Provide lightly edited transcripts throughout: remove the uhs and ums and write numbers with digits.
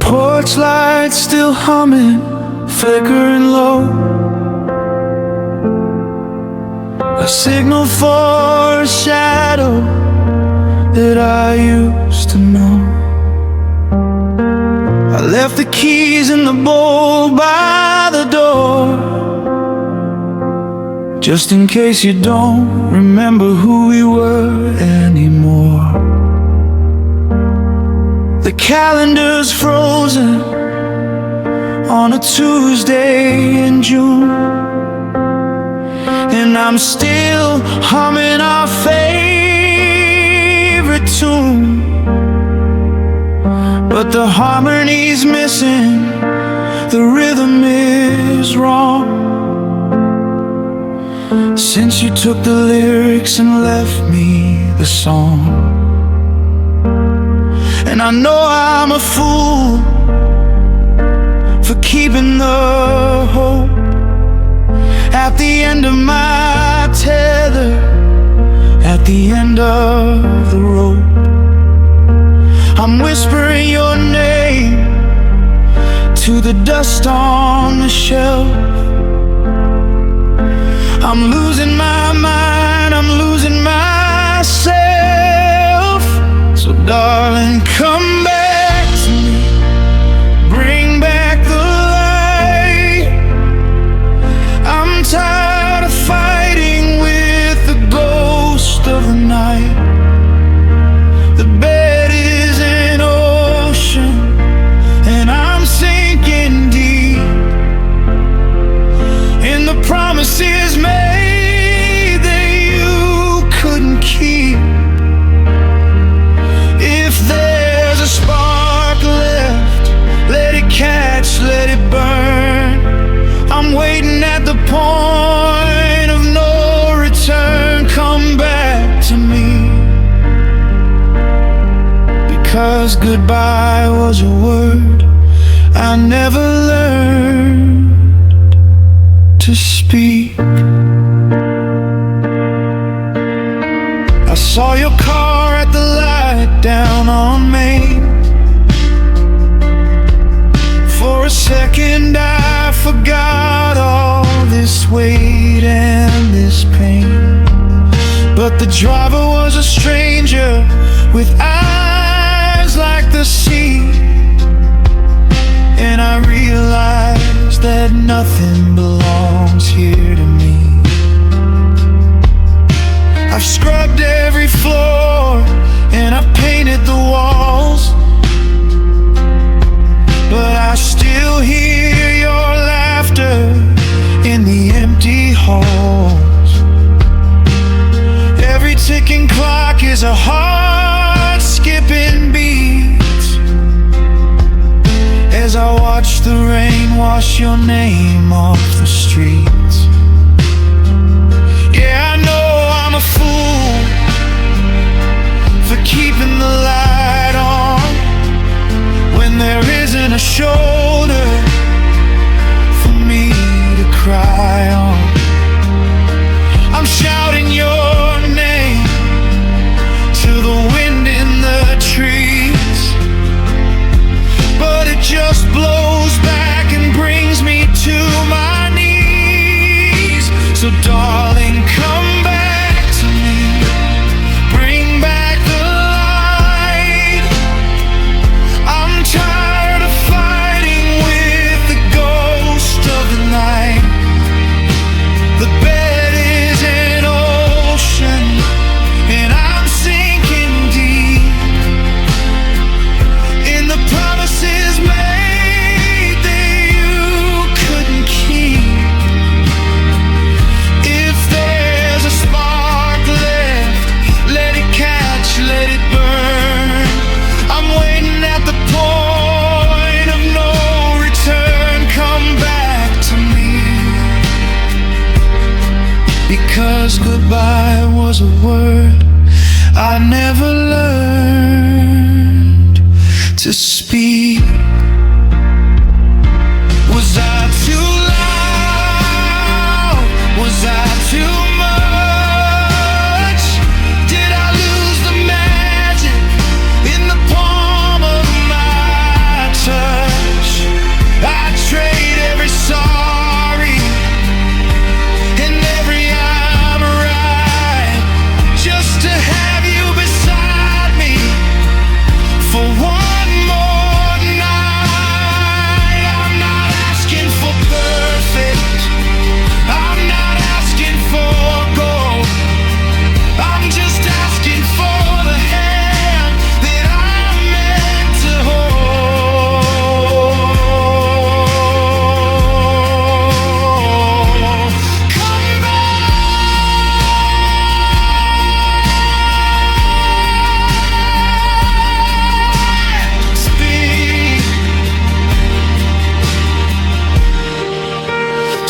porch light still humming, flickering low, a signal for a shadow that I used to know. I left the keys in the bowl by the door, just in case you don't remember who we were anymore. The calendar's frozen on a Tuesday in June, and I'm still humming our favorite tune. But the harmony's missing, the rhythm is wrong, since you took the lyrics and left me the song. And I know I'm a fool for keeping the hope at the end of my tether, at the end of the rope. I'm whispering your name to the dust on the shelf. I'm losing my mind, I'm losing myself. So darling, come back to me, bring back the light. I'm tired of fighting with the ghost of the night. The bed is an ocean, and I'm sinking deep in the promises made that you couldn't keep. If there's a spark left, let it catch, let it burn. I'm waiting at the point of no return. Come back to me, because goodbye was a word I never learned to speak. I saw your car at the light down on Main. For a second I forgot all this weight and this pain. But the driver was a stranger with eyes like the sea, and I realized that nothing belongs here to me. I've scrubbed every floor and I've painted the walls, but I still hear your laughter in the empty halls. Every ticking clock is a heart skipping beat as I watch the rain wash your name off the streets. Yeah, I know I'm a fool for keeping the light on when there isn't a shoulder for me to cry on. I'm shouting your name to the wind in the trees, but it just blows back and brings me to my knees. So darling, come back to me, bring back the light. I'm tired of fighting with the ghost of the night. The bed is an ocean, and I'm sinking deep in the promises made that you couldn't keep. If there's a spark left, let it catch, let it burn. I'm waiting at the point of no return. Come back to me, because goodbye was a word I never learned to speak. Was I too loud? Was I too much? Did I lose the magic in the palm of my touch?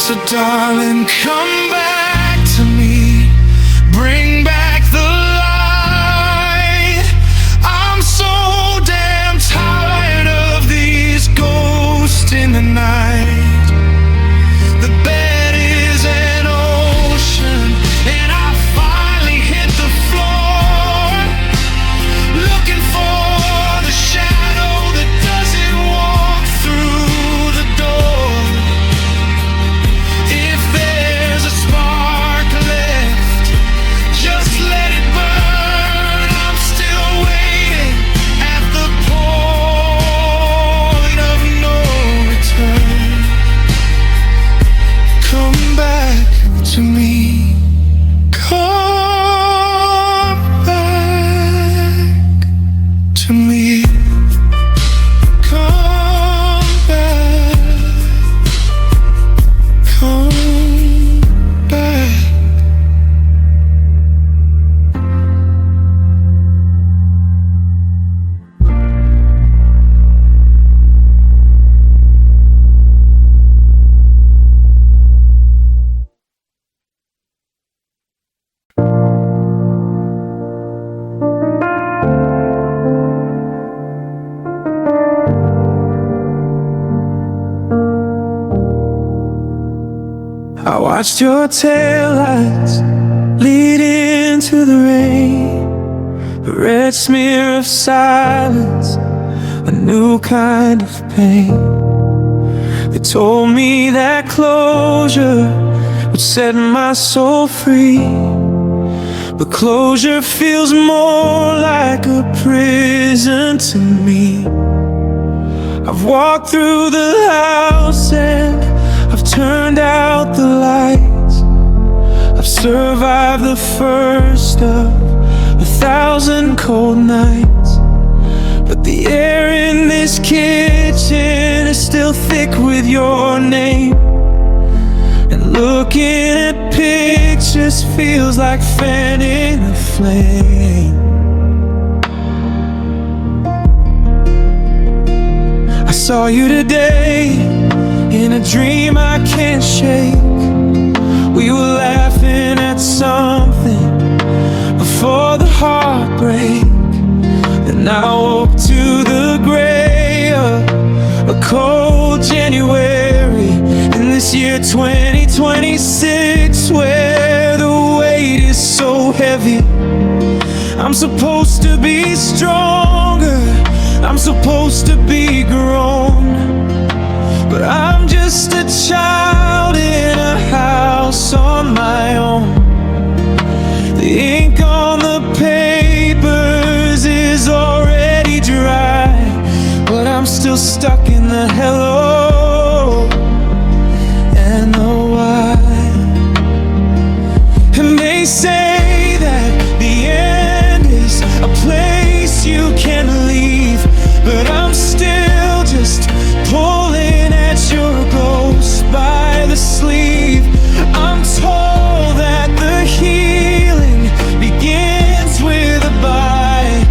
So darling, come back to me, bring back the light. I'm so damn tired of these ghosts in the night. The bed is an ocean, and I finally hit the floor, looking for the shadow that doesn't walk through the door. If there's a spark left, just let it burn. I'm still waiting at the point of no return. Come back to me. Come back to me. Come back. Come back. I watched your taillights lead into the rain, a red smear of silence, a new kind of pain. They told me that closure would set my soul free, but closure feels more like a prison to me. I've walked through the house and I've turned out the lights. I've survived the first of 1,000 cold nights, but the air in this kitchen is still thick with your name. And looking at pictures feels like fanning a flame. I saw you today in a dream I can't shake. We were laughing at something before the heartbreak. Then I woke to the gray of a cold January in this year 2026, where the weight is so heavy. I'm supposed to be stronger, I'm supposed to be grown, but I'm just a child in a house on my own. The ink on the papers is already dry, but I'm still stuck in the hello and the why. And they say that the end is a place you can leave, but I'm still just pulling at your ghost by the sleeve. I'm told that the healing begins with a bite,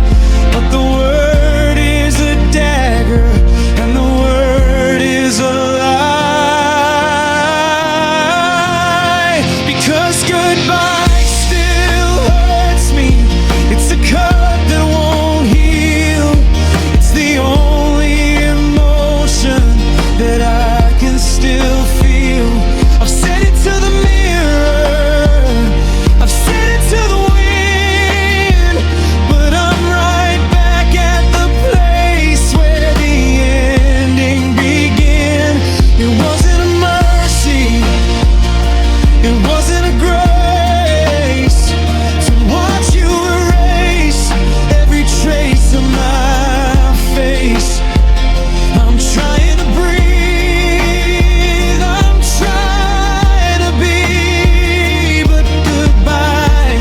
but the word is a dagger and the word is a lie. Because goodbye still hurts me. It's a cut that won't heal. It's the only emotion that I can still feel. I've said it to the mirror, I've said it to the wind, but I'm right back at the place where the ending began. It wasn't a mercy, it wasn't a grace to watch you erase every trace of my face. I'm trying to breathe, I'm trying to be, but goodbye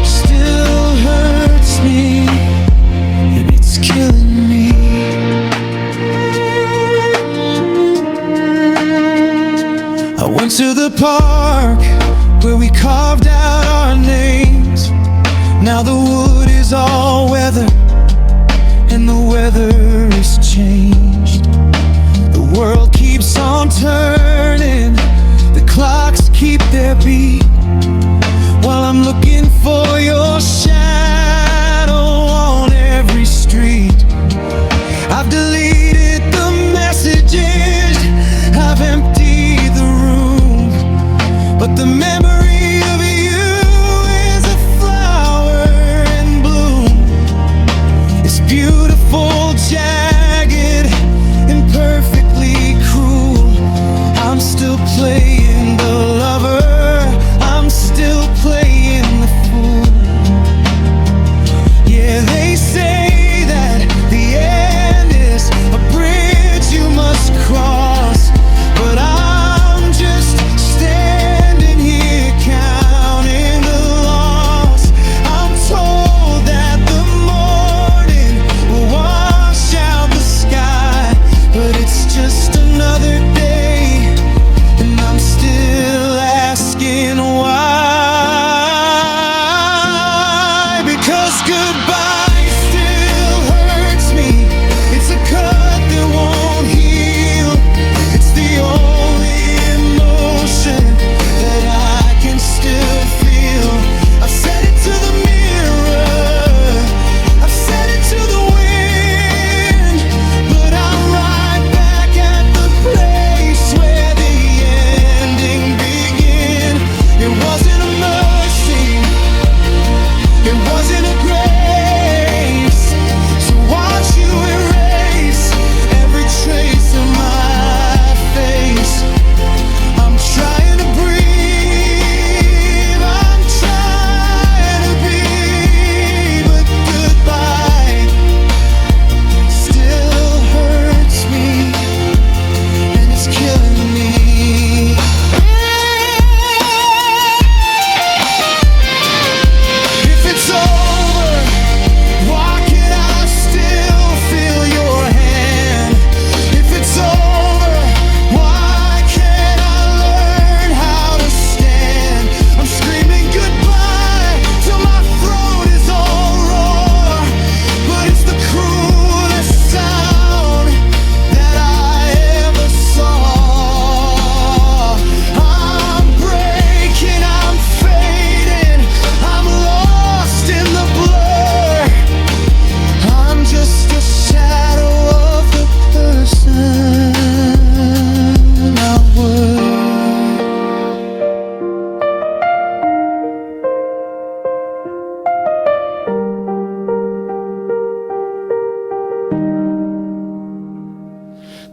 still hurts me, and it's killing me. I went to the park where we carved out our names. Now the wood is all weather and the weather is changed. The world keeps on turning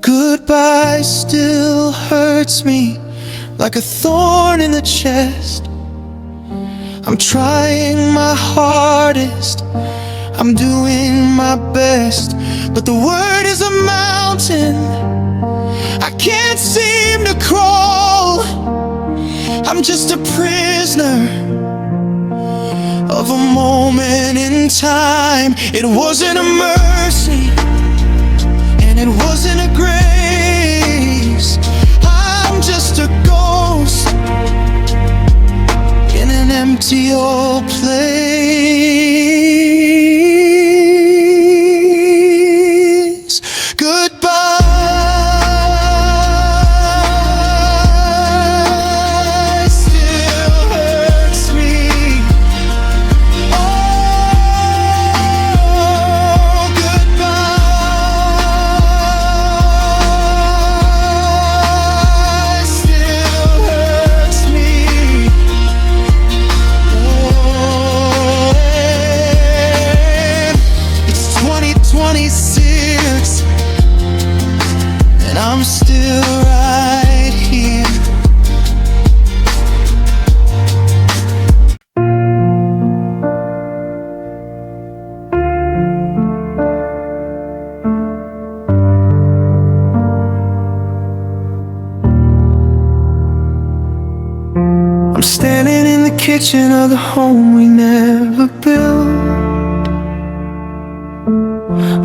Goodbye still hurts me like a thorn in the chest. I'm trying my hardest, I'm doing my best, but the word is a mountain I can't seem to crawl. I'm just a prisoner of a moment in time. It wasn't a mercy, and it wasn't a grace. I'm just a ghost in an empty old place. Goodbye still hurts me. Oh, goodbye still hurts me. It's 2026 and I'm still right here. I'm standing in the kitchen of the home we never built,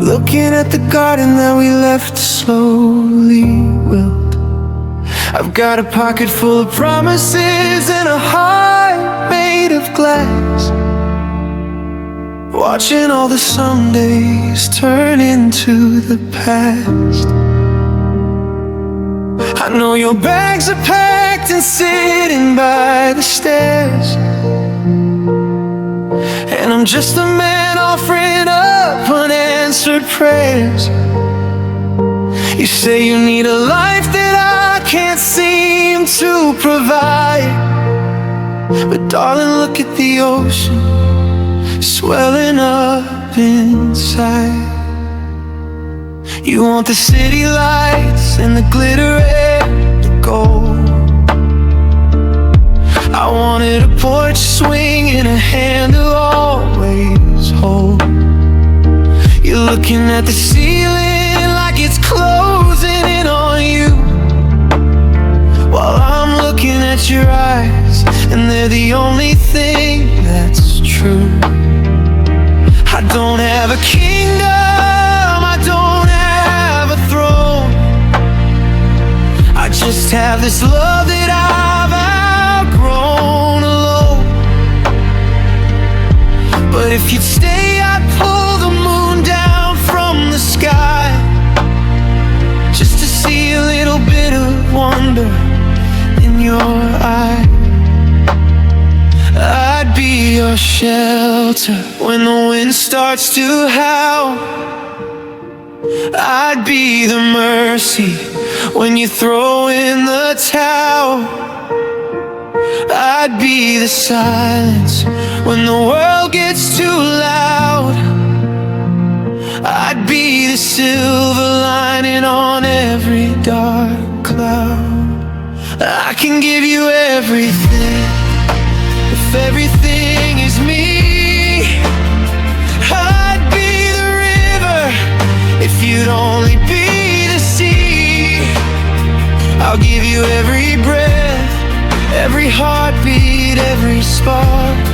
looking at the garden that we left slowly wilt. I've got a pocket full of promises and a heart made of glass, watching all the Sundays turn into the past. I know your bags are packed and sitting by the stairs, and I'm just a man offering up unanswered prayers. You say you need a life that I can't seem to provide, but darling, look at the ocean swelling up inside. You want the city lights and the glitter and the gold. I wanted a porch swing and a hand to always hold. You're looking at the ceiling like it's closing in on you, while I'm looking at your eyes and they're the only thing that's true. I don't have a kingdom, I don't have a throne, I just have this love that I've outgrown alone. But if you'd stay, I'd pull the moon down from the sky, just to see a little bit of wonder in your eye. I'd be your shelter when the wind starts to howl. I'd be the mercy when you throw in the towel. I'd be the silence when the world gets too loud. I'd be the silver lining on every dark cloud. I can give you everything if everything is me. I'd be the river if you'd only be the sea. I'll give you every breath, every heartbeat, every spark.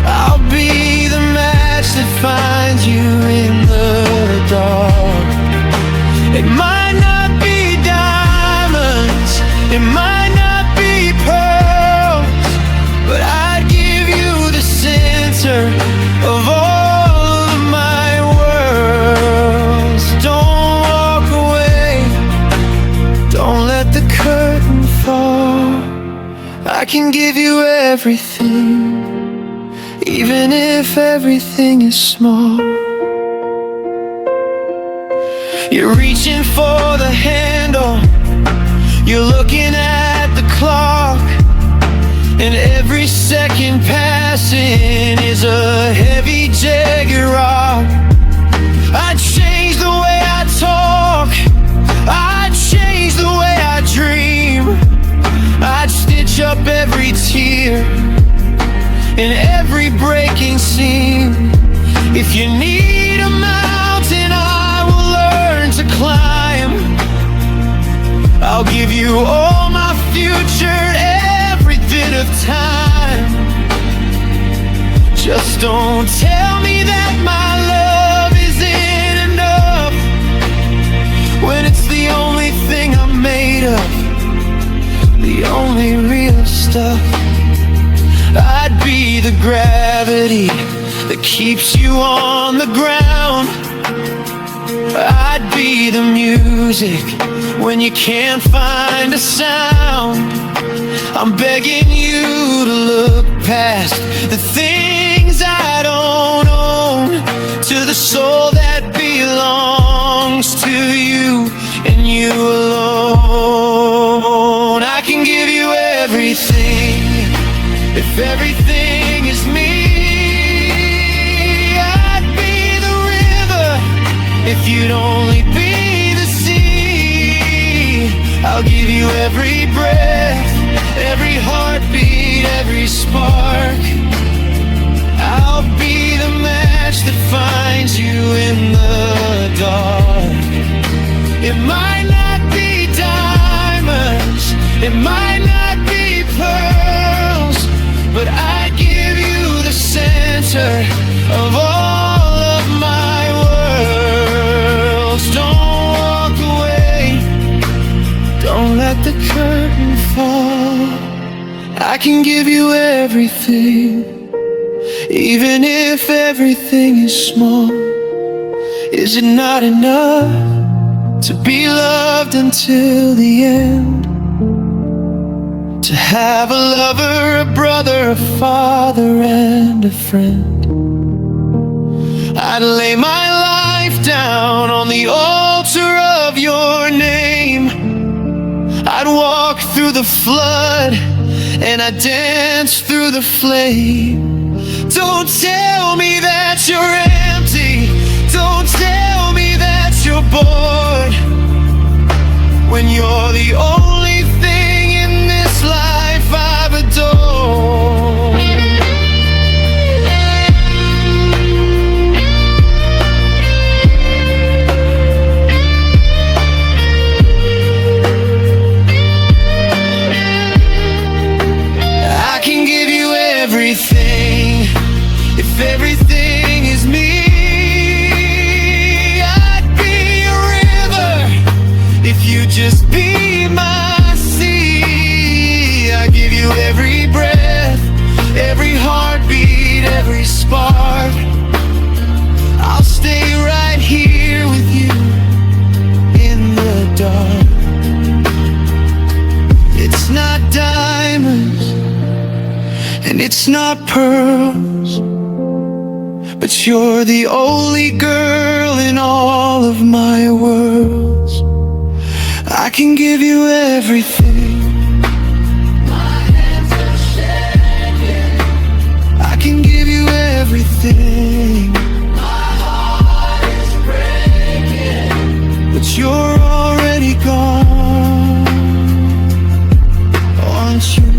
I'll be the match that finds you in the dark. It might not be diamonds, it might not be pearls, but I'd give you the center of all of my worlds. Don't walk away, don't let the curtain fall. I can give you everything, even if everything is small. You're reaching for the handle, you're looking at the clock, and every second passing is a heavy jagged rock. I'd change the way I talk, you all my future, every bit of time. Just don't tell me that my love isn't enough, when it's the only thing I'm made of, the only real stuff. I'd be the gravity that keeps you on the ground. I'd be the music when you can't find a sound. I'm begging you to look past the things I don't own, to the soul that belongs to you and you alone. I can give you everything if everything is me. I'd be the river if you'd only be the sea. I'll give you every breath, every heartbeat, every spark. I'll be the match that finds you in the dark. It might not be diamonds, it might not be pearls, but I'd give you the center of all of my worlds. Don't walk away, don't let the curtain fall. I can give you everything, even if everything is small. Is it not enough to be loved until the end? To have a lover, a brother, a father, and a friend. I'd lay my life down on the altar of your name. I'd walk through the flood and I'd dance through the flame. Don't tell me that you're empty, don't tell me that you're bored, when you're the only thing in this life I've adored. I can give you everything if everything is me. I'd be a river if you just be my sea. I give you every breath, every heartbeat, every spark. I'll stay right here with you in the dark. It's not diamonds and it's not pearls, but you're the only girl in all of my worlds. I can give you everything. My hands are shaking. I can give you everything. My heart is breaking, but you're already gone, aren't you?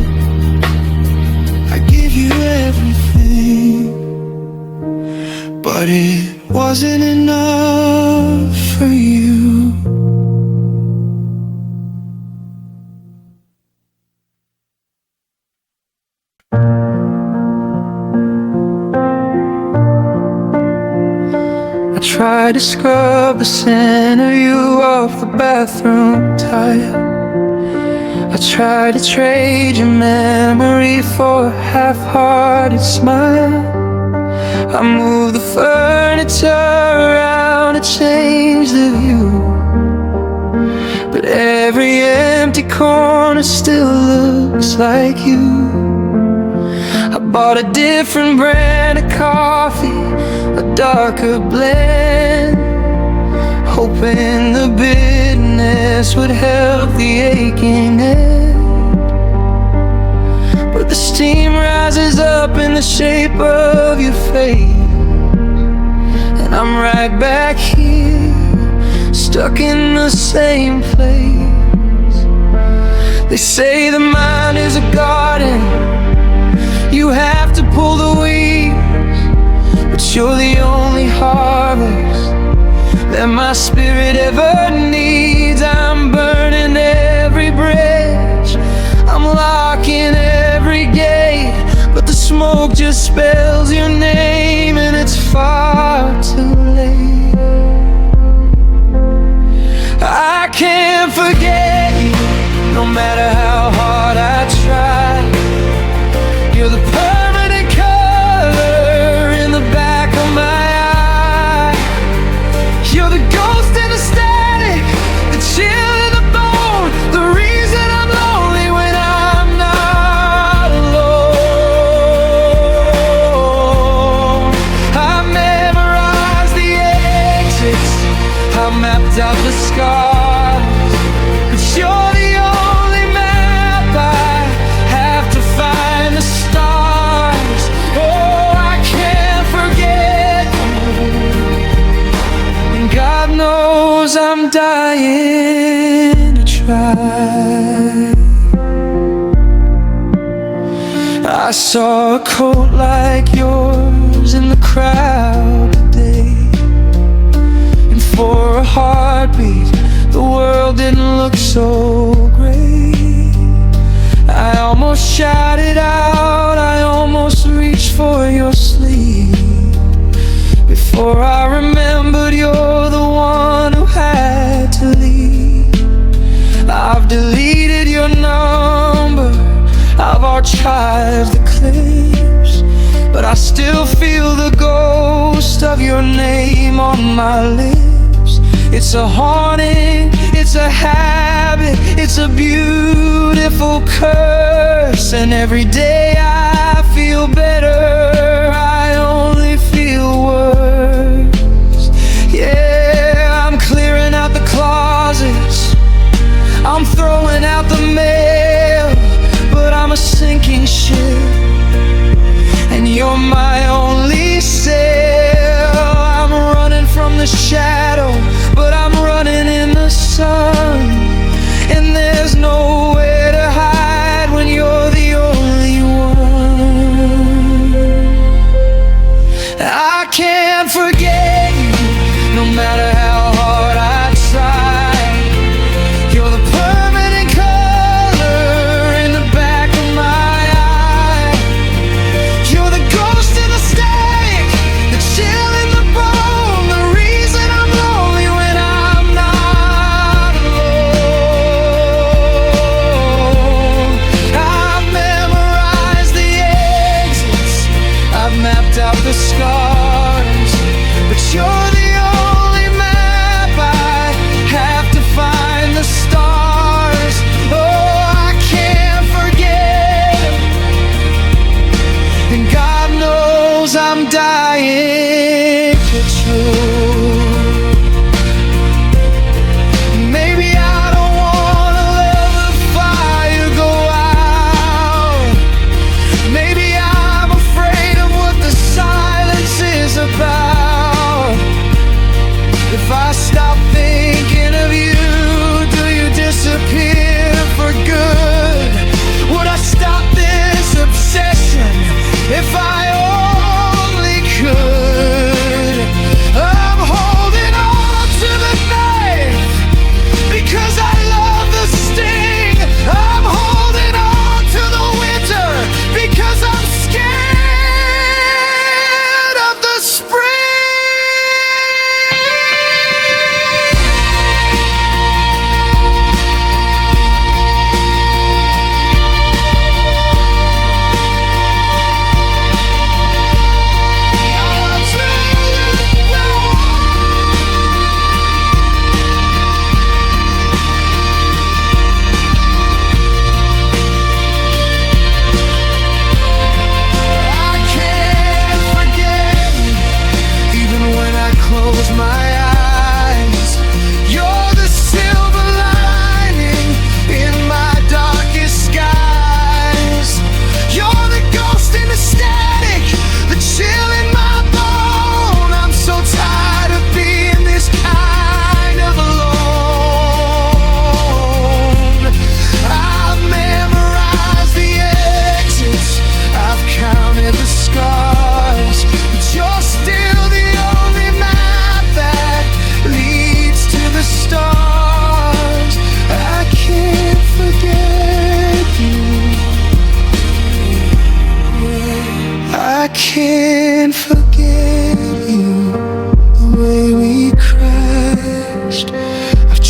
I give you everything, but it wasn't enough for you. I tried to scrub the scent of you off the bathroom tile. I tried to trade your memory for a half-hearted smile. I moved the furniture around to change the view, but every empty corner still looks like you. I bought a different brand of coffee, a darker blend, hoping the bitterness would help the aching end. But the steam rises up in the shape of your face, and I'm right back here, stuck in the same place. They say the mind is a garden, you have to pull the weeds, but you're the only harvest that my spirit ever needs. I'm burning every breath just spells your name, and it's far too late. I can't forget you, no matter how hard I try. You're the permanent color in the back of my eye. You're the ghost in the static, the chill in the bone, the reason I'm lonely when I'm not alone. I memorized the exits, I mapped out the scars, but you're the only map I have to find the stars. Oh, I can't forget you, and God knows I'm dying to try. I saw a coat like yours in the crowd today, and for a heartbeat the world didn't look so great. I almost shouted out, I almost reached for your sleeve, before I remembered you're the one who had to leave. I've deleted your number, I've archived the clips, but I still feel the ghost of your name on my lips. It's a haunting, it's a habit, it's a beautiful curse, and every day I feel better, I only feel worse. Yeah, I'm clearing out the closets, I'm throwing out the mail, but I'm a sinking ship, and you're my only sail. I'm running from the shadow, but I'm running in the sun, and there's nowhere to hide when you're the only one.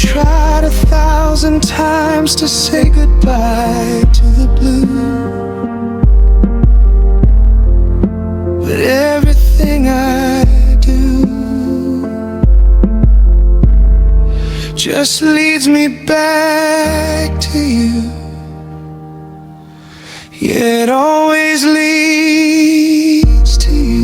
tried 1,000 times to say goodbye to the blue, but everything I do just leads me back to you. Yeah, it always leads to you.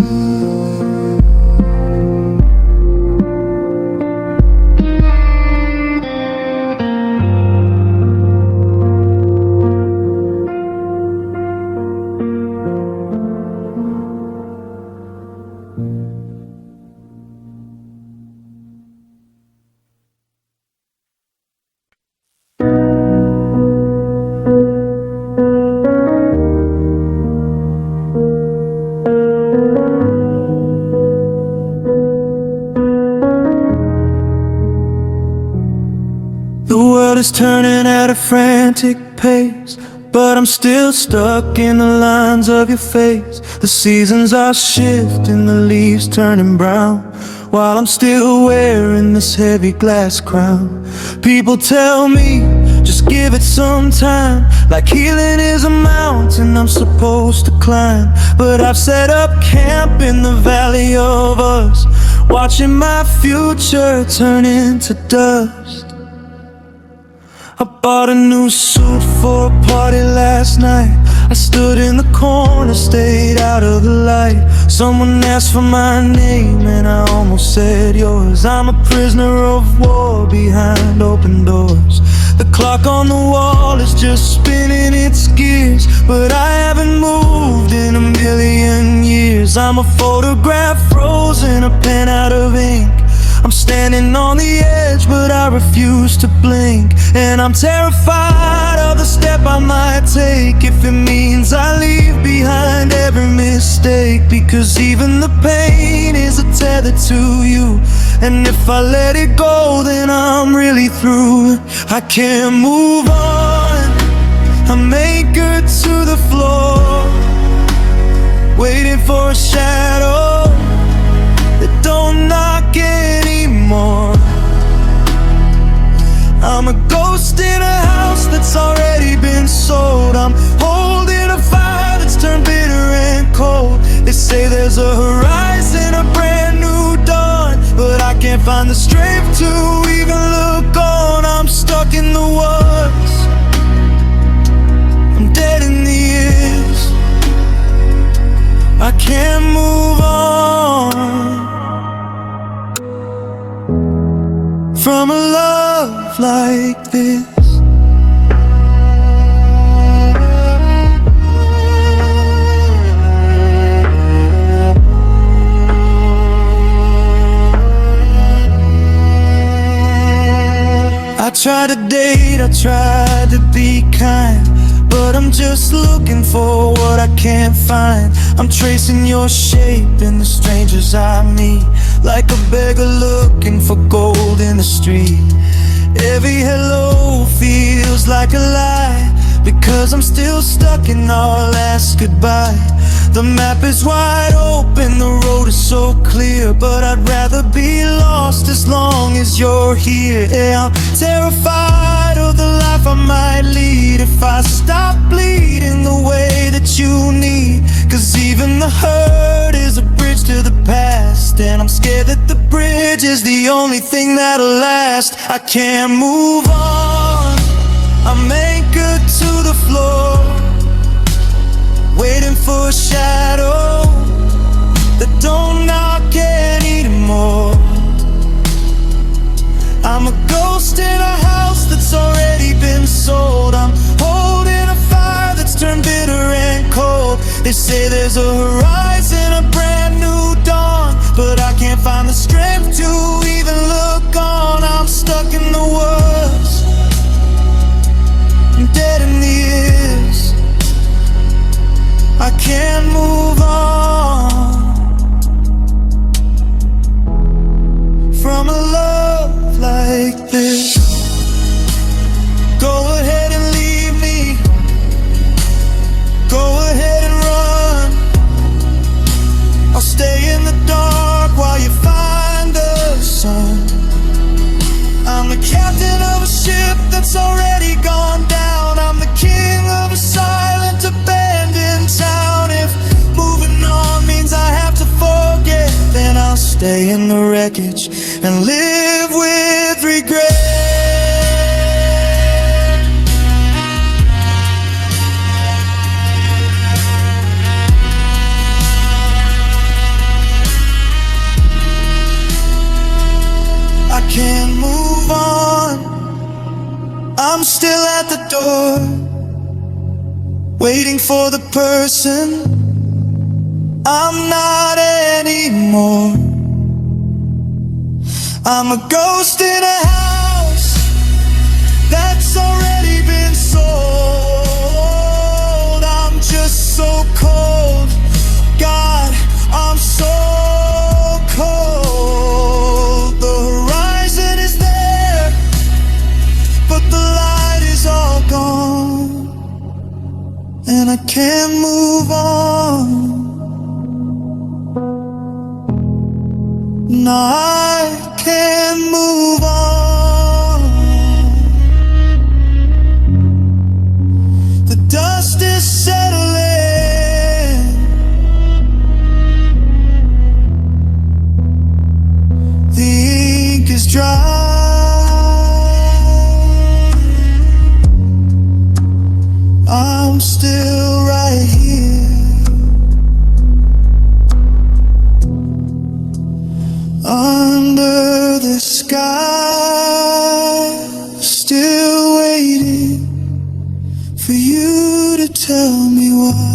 The world is turning at a frantic pace, but I'm still stuck in the lines of your face. The seasons are shifting, the leaves turning brown, while I'm still wearing this heavy glass crown. People tell me, just give it some time, like healing is a mountain I'm supposed to climb. But I've set up camp in the valley of us, watching my future turn into dust. I bought a new suit for a party last night. I stood in the corner, stayed out of the light. Someone asked for my name and I almost said yours. I'm a prisoner of war behind open doors. The clock on the wall is just spinning its gears, but I haven't moved in a million years. I'm a photograph frozen, a pen out of ink. I'm standing on the edge, but I refuse to blink. And I'm terrified of the step I might take, if it means I leave behind every mistake. Because even the pain is a tether to you, and if I let it go, then I'm really through. I can't move on, I'm anchored to the floor, waiting for a shadow that don't knock anymore. I'm a ghost in a house that's already been sold. I'm holding a fire that's turned bitter and cold. They say there's a horizon, a brand new dawn, but I can't find the strength to even look on. I'm stuck in the woods, I'm dead in the years. I can't move on from a love like this. I tried to date, I tried to be kind, but I'm just looking for what I can't find. I'm tracing your shape in the strangers I meet, like a beggar looking for gold in the street. Every hello feels like a lie, because I'm still stuck in our last goodbye. The map is wide open, the road is so clear, but I'd rather be lost as long as you're here. Yeah, I'm terrified of the life I might lead if I stop bleeding the way that you need. Cause even the hurt is a bridge to the past, and I'm scared that the bridge is the only thing that'll last. I can't move on, I'm anchored to the floor, waiting for a shadow that don't knock anymore. I'm a ghost in a house that's already been sold. I'm holding a fire that's turned bitter and cold. They say there's a horizon, a brand new dawn, but I can't find the strength to even look on. I'm stuck in the woods, I'm dead in the years. I can't move on from a love like this. Go ahead and leave me, go ahead and run. that's already gone down. I'm the king of a silent, abandoned town. If moving on means I have to forget, then I'll stay in the wreckage and live with regret. I can't move on, I'm still at the door, waiting for the person I'm not anymore. I'm a ghost in a house that's already been sold. I'm just so cold, God, I'm so cold. The horizon is there, but the light is all gone, and I can't move on. No, I can't move on. The dust is settling, the ink is dry. I'm still right here, under the sky, still waiting for you to tell me why.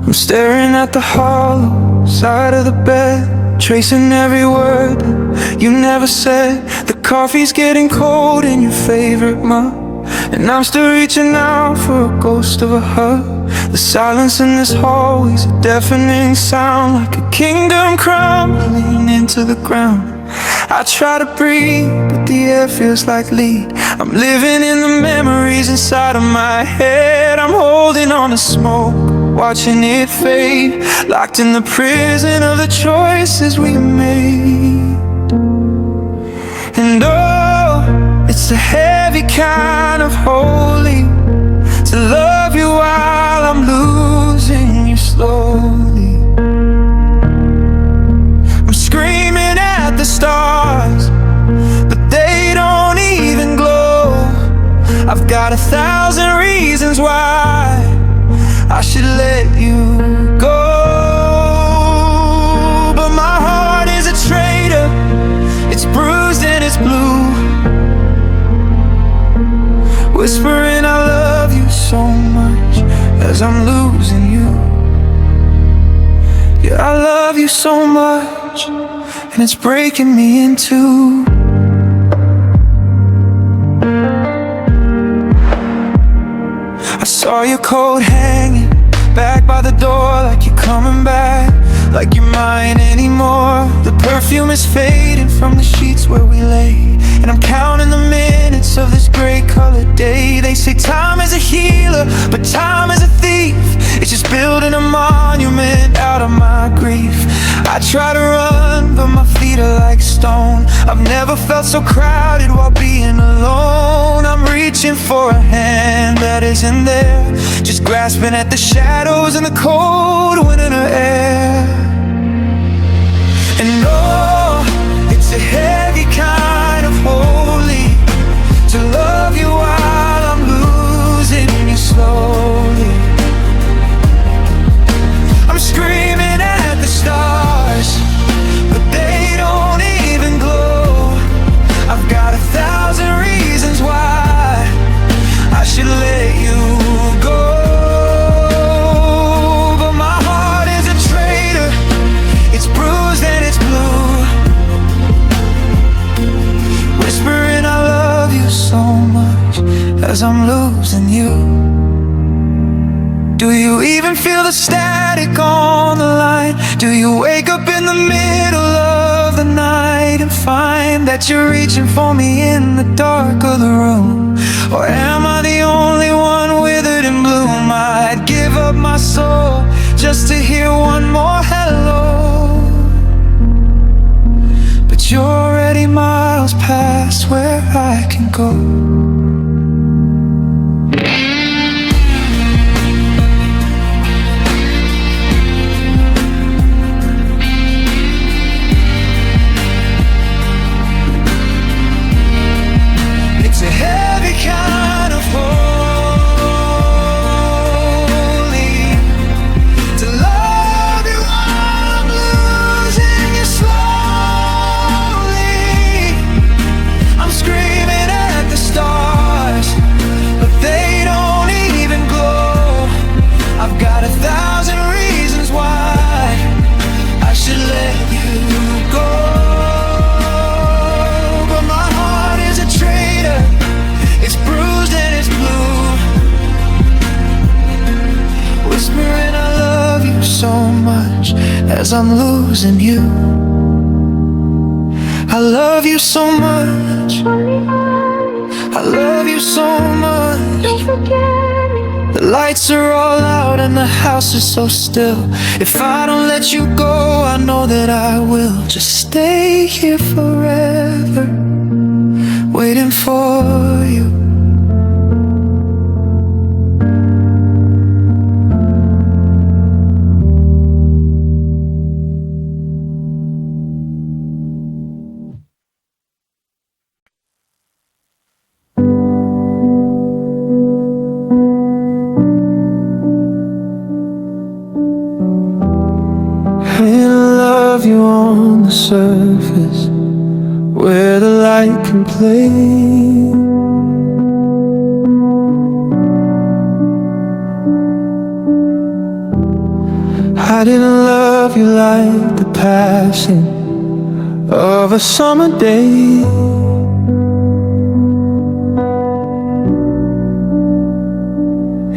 I'm staring at the hollow side of the bed, tracing every word that you never said. The coffee's getting cold in your favorite mug, and I'm still reaching out for a ghost of a hug. The silence in this hallway's a deafening sound, like a kingdom crumbling into the ground. I try to breathe, but the air feels like lead. I'm living in the memories inside of my head. I'm holding on to smoke, watching it fade, locked in the prison of the choices we made. And oh, it's a heavy kind of holy, to love you while I'm losing you slowly. I'm screaming at the stars, but they don't even glow. I've got 1,000 reasons why I should let you go, but my heart is a traitor. It's bruised and it's blue, whispering I love you so much as I'm losing you. Yeah, I love you so much, and it's breaking me in two. I saw your coat hanging back by the door, like you're coming back, like you're mine anymore. The perfume is fading from the sheets where we lay, and I'm counting the minutes of this gray-colored day. They say time is a healer, but time is a thief. It's just building a monument out of my grief. I try to run, but my feet are like stone. I've never felt so crowded while being alone. I'm reaching for a hand that isn't there, just grasping at the shadows and the cold wind in her air. the static on the line? Do you wake up in the middle of the night and find that you're reaching for me in the dark of the room? Or am I the only one withered and bloom? I'd give up my soul just to hear one more hello, but you're already miles past where I can go. It's a heavy kind of holy to love you while I'm losing you slowly. I'm screaming at the stars, but they don't even glow. I've got 1,000 reasons why I should let you go, but my heart is a traitor. It's bruised and it's blue, whispering I love you so much as I'm losing you. I love you so much, I love you so much. The lights are all out and the house is so still. If I don't let you go, I know that I will just stay here forever, waiting for you. I love you on the surface where the light can play. I didn't love you like the passing of a summer day.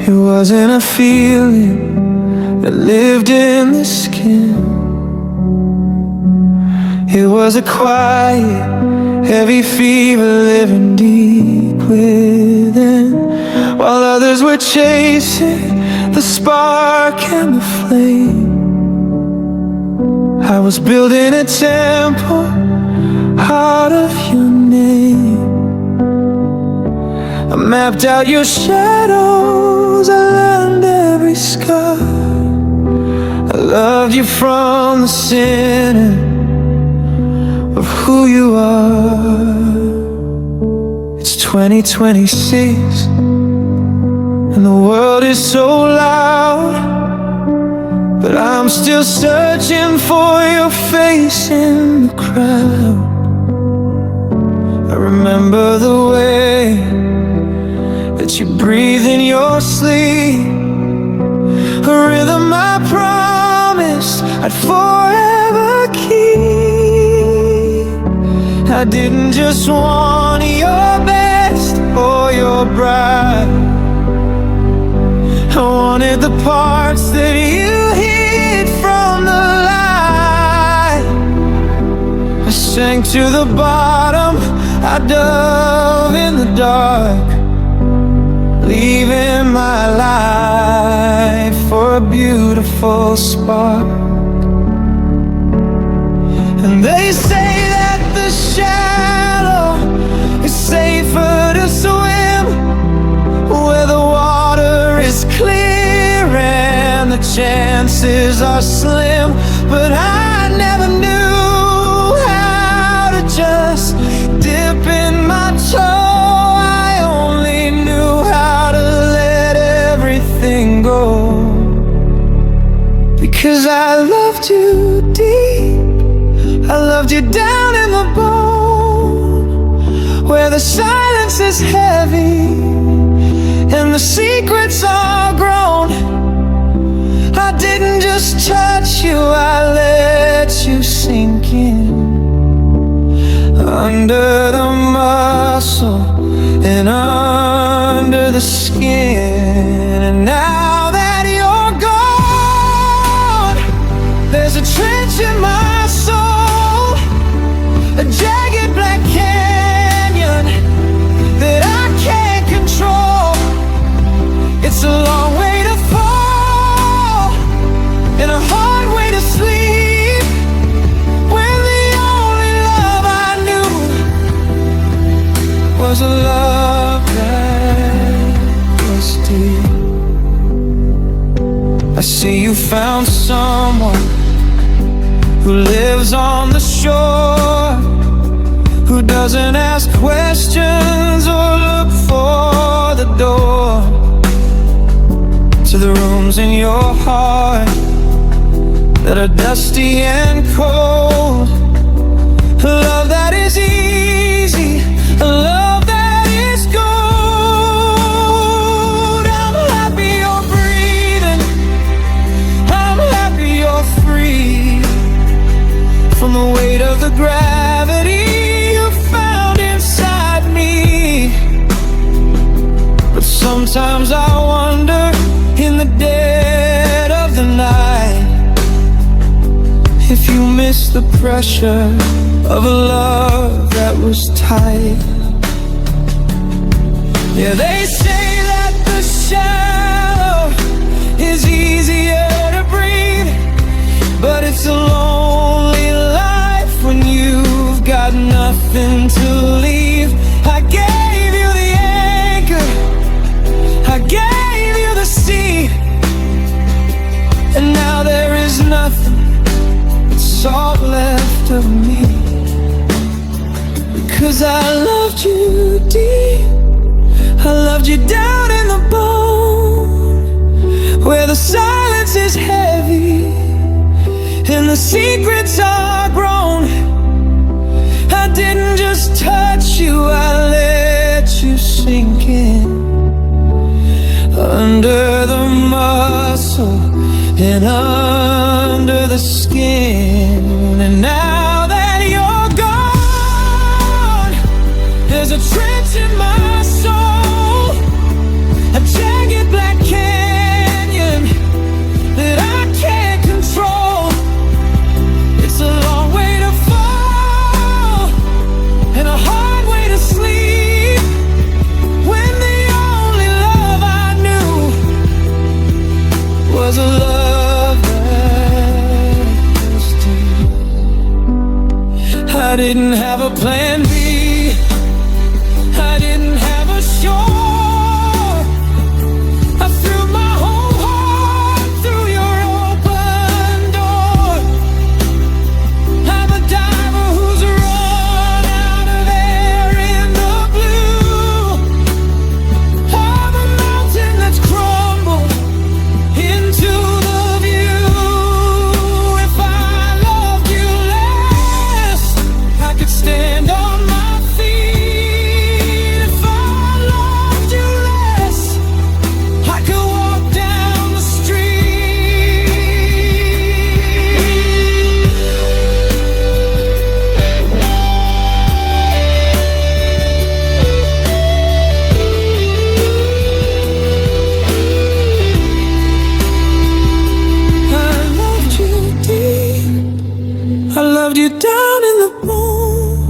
It wasn't a feeling that lived in the skin. It was a quiet, heavy fever living deep within, while others were chasing the spark and the flame. I was building a temple out of your name. I mapped out your shadows, I learned every scar. I loved you from the center of who you are. It's 2026 and the world is so loud, but I'm still searching for your face in the crowd. I remember the way that you breathe in your sleep, a rhythm I promised I'd forever keep. I didn't just want your best or your bride, I wanted the parts that you hid from the light. I sank to the bottom, I dove in the dark, leaving my life for a beautiful spark. And they say that the shallow is safer to swim where the water is clear and the chances are slim. But I never knew how to just dip in my toe. I only knew how to let everything go, because I loved you deep, I loved you down in the bone, where the silence is heavy and the secrets are grown. I didn't just touch you, I let you sink in under the muscle and under the skin. And now that you're gone, There's a trench in my soul, a jagged black canyon that I can't control. It's a long way to fall and a hard way to sleep, when the only love I knew was a love that was deep. I see you found someone who lives on the shore, who doesn't ask questions or look for the door to the rooms in your heart that are dusty and cold. A love that is easy, a love that is gold. I'm happy you're breathing, I'm happy you're free from the weight of the gravity you found inside me. But sometimes I wonder, in the dead of the night, if you miss the pressure of a love that was tight. Yeah, they say that the shallow is easier to breathe, but it's a lonely life when you've got nothing to leave. I gave you the anchor, I gave you the sea, and now there is nothing, it's all left of me. Because I loved you deep, I loved you down in the bone, where the silence is heavy and the secrets are grown. I didn't just touch you, I let you sink in, under the muscle and under the skin. And now that you're gone, there's a trench in my soul, a jagged black canyon that I can't control. It's a long way to fall and a hard way to sleep, when the only love I knew was a love that was deep. I didn't have a plan B, I didn't have a shore. I threw my whole heart through your open door. I'm a diver who's run out of air in the blue, I'm a mountain that's crumbled into the view. If I loved you less, I could stand on my feet. If I loved you less, I could walk down the I loved you deep, I loved you down in the bone,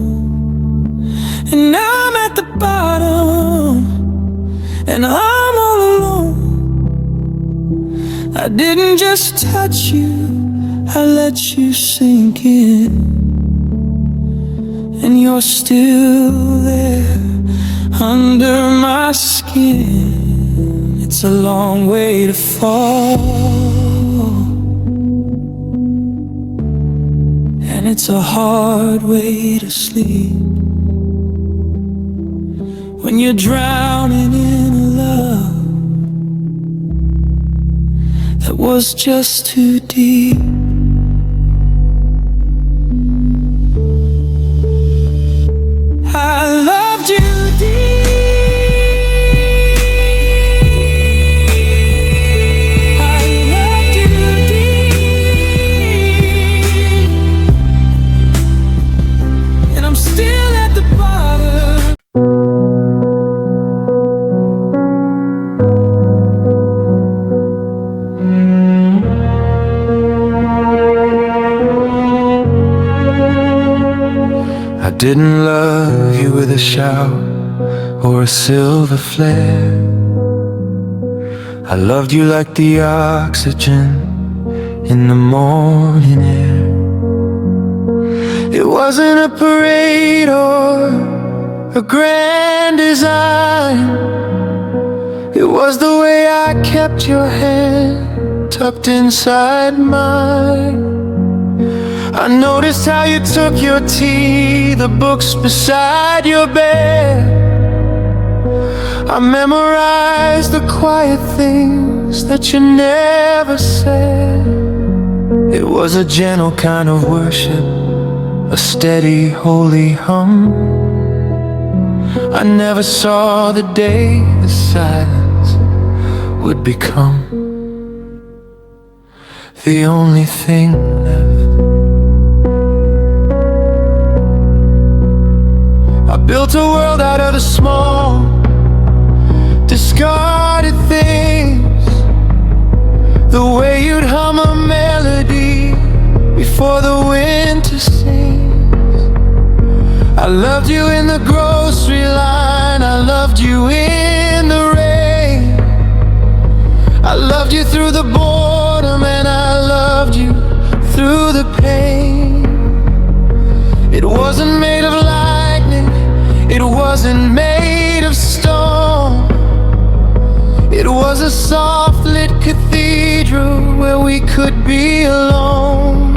and now I'm at the bottom, and I'm all alone. I didn't just touch you, I let you sink in, and you're still there under my skin. It's a long way to fall, and it's a hard way to sleep, when you're drowning in a love that was just too deep. I loved you deep, I loved you deep, and I'm still at the bottom. didn't love you with a shout or a silver flare. I loved you like the oxygen in the morning air. It wasn't a parade or a grand design. It was the way I kept your hand tucked inside mine. I noticed how you took your tea, the books beside your bed. I memorized the quiet things that you never said. It was a gentle kind of worship, a steady, holy hum. I never saw the day the silence would become the only thing left. I built a world out of the small, discarded things. The way you'd hum a melody before the winter sings. I loved you in the grocery line, I loved you in the rain. I loved you through the boredom, and I loved you through the pain. It wasn't made of lightning, it wasn't made of stone. It was a soft lit cathedral where we could be alone.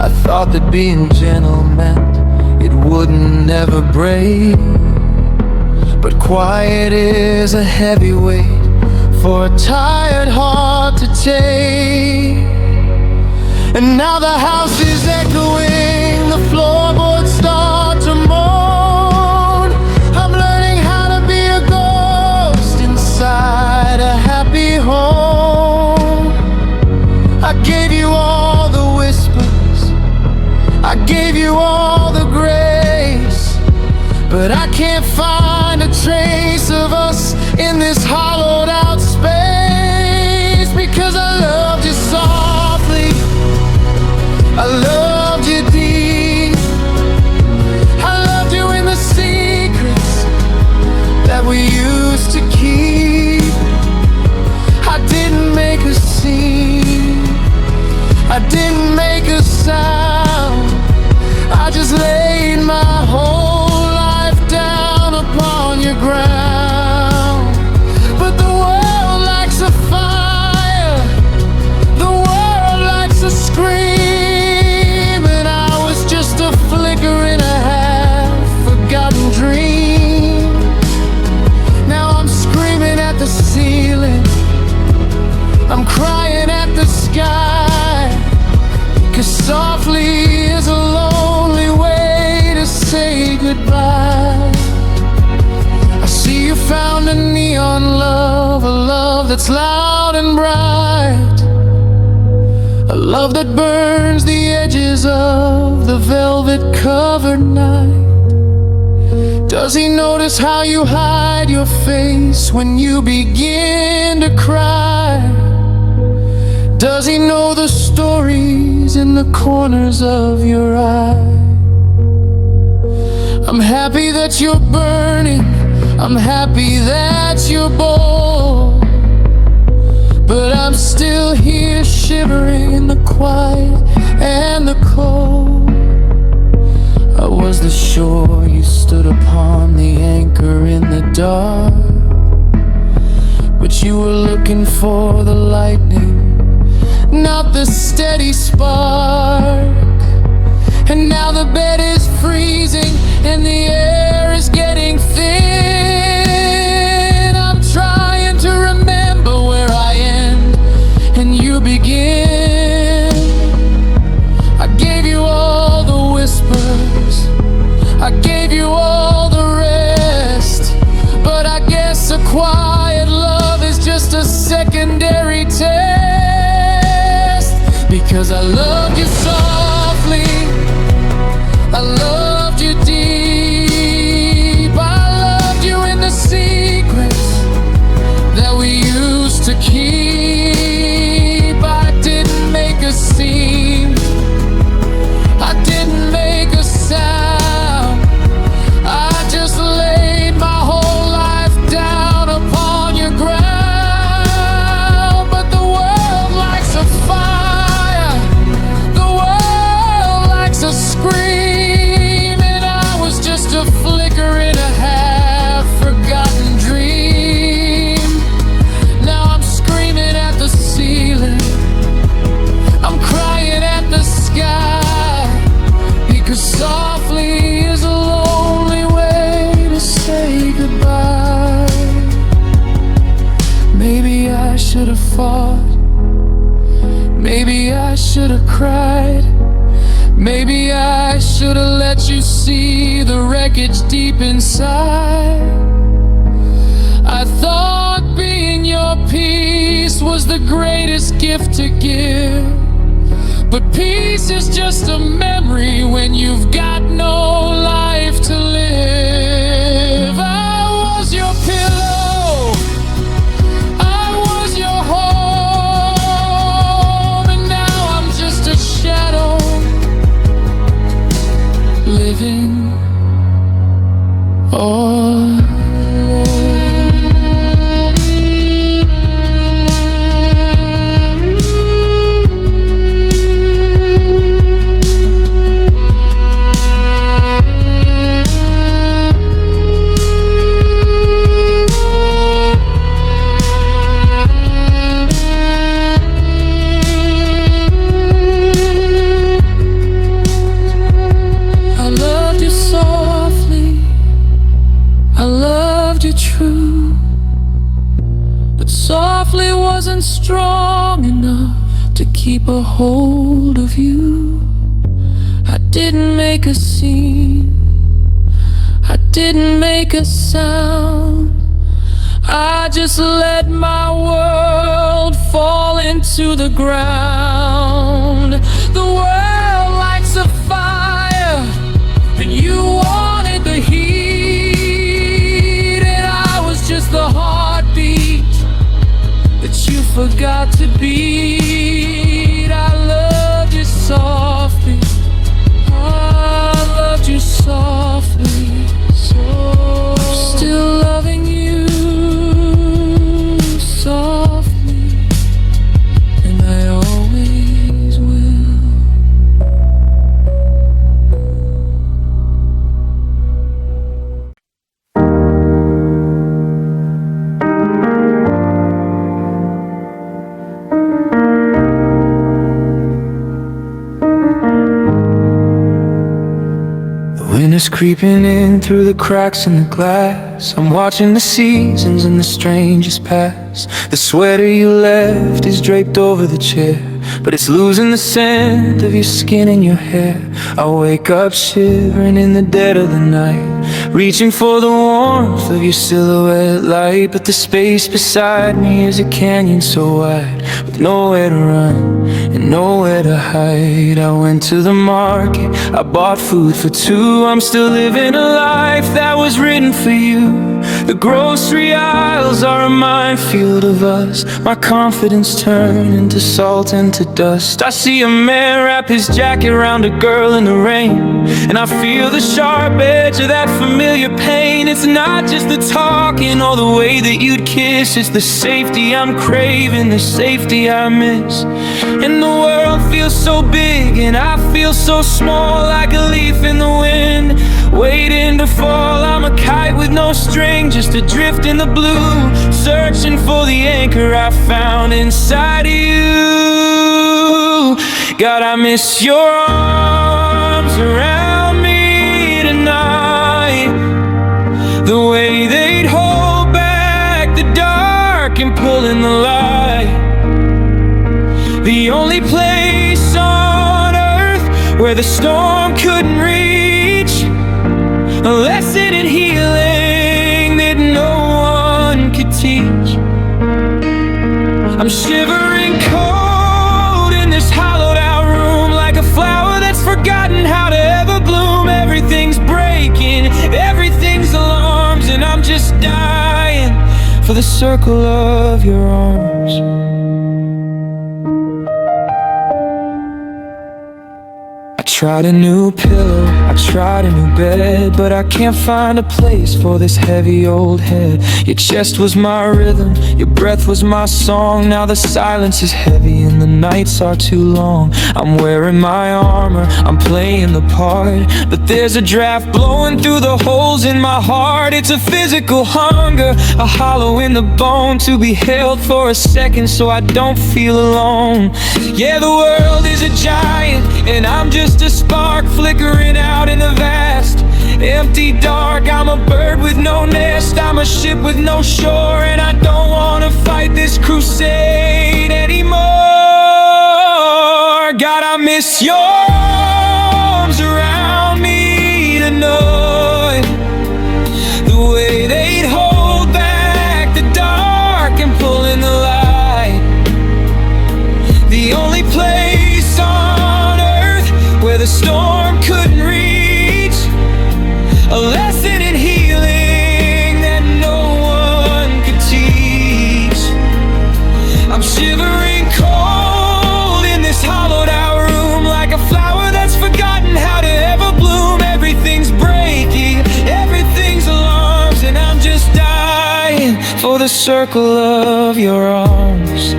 I thought that being gentle meant it wouldn't never break, but quiet is a heavy weight for a tired heart to take. And now the house is echoing, the floorboards start to moan. I'm learning how to be a ghost inside a happy home. I gave you all the whispers, I gave you all the grace, but I can't find a trace of us in this hollowed out space. Because I loved you softly, I loved you deep, I loved you in the secrets that we used to keep. I didn't make a scene, I didn't make a sound, I just laid my whole life down upon your ground. But the world likes a fire, the world likes a scream, and I was just a flicker in a half-forgotten dream. Now I'm screaming at the ceiling, I'm crying at the sky, 'cause softly is a lonely way to say goodbye. I see you found a neon love, a love that's loud and bright, a love that burns the edges of the velvet-covered night. Does he notice how you hide your face when you begin to cry? Does he know the stories in the corners of your eye? I'm happy that you're burning, I'm happy that you're bold, but I'm still here shivering in the quiet and the cold. I was the shore you stood upon, the anchor in the dark, but you were looking for the lightning, not the steady spark. And now the bed is freezing and the air is getting thin. I'm trying to remember where I end and you begin. I gave you all the whispers, I gave you all the rest, but I guess a quiet love is just a secondary test. Because I loved you softly, I loved you deep, I loved you in the secrets that we used to keep. I didn't make a scene, I didn't make a sound, should've let you see the wreckage deep inside. I thought being your peace was the greatest gift to give, but peace is just a memory when you've got no life to live. I was your pillow, I was your home, and now I'm just a shadow living all alone. Softly wasn't strong enough to keep a hold of you. I didn't make a scene, I didn't make a sound. I just let my world fall into the ground. The world lights a fire, and you wanted the heat, and I was just the heartbeat that you forgot to beat. I loved you softly, I loved you softly, so I'm still loving you softly, and I always will. Wind is creeping in through the cracks in the glass. I'm watching the seasons and the strangest pass. The sweater you left is draped over the chair, but it's losing the scent of your skin and your hair. I wake up shivering in the dead of the night, reaching for the warmth of your silhouette light. But the space beside me is a canyon so wide, with nowhere to run and nowhere to hide. I went to the market, I bought food for two. I'm still living a life that was written for you. The grocery aisles are a minefield of us. My confidence turned into salt and to dust. I see a man wrap his jacket around a girl in the rain, and I feel the sharp edge of that familiar pain. It's not just the talking or the way that you'd kiss, it's the safety I'm craving, the safety I miss. And the world feels so big and I feel so small, like a leaf in the wind waiting to fall. I'm a kite with no string, just adrift in the blue, searching for the anchor I found inside of you. God, I miss your arms around me tonight, the way they'd hold back the dark and pull in the light. The only place on earth where the storm couldn't reach, a lesson in healing that no one could teach. I'm shivering cold in this hollowed out room, like a flower that's forgotten how to ever bloom. Everything's breaking, everything's alarms, and I'm just dying for the circle of your arms. I tried a new pillow, I tried a new bed, but I can't find a place for this heavy old head. Your chest was my rhythm, your breath was my song. Now the silence is heavy and the nights are too long. I'm wearing my armor, I'm playing the part, but there's a draft blowing through the holes in my heart. It's a physical hunger, a hollow in the bone, to be held for a second so I don't feel alone. Yeah, the world is a giant and I'm just a spark flickering out in the vast empty dark. I'm a bird with no nest, I'm a ship with no shore, and I don't wanna fight this crusade anymore. God, I miss your arms around storm couldn't reach, a lesson in healing that no one could teach. I'm shivering cold in this hollowed out room, like a flower that's forgotten how to ever bloom. Everything's breaking, everything's alarms, and I'm just dying for the circle of your arms.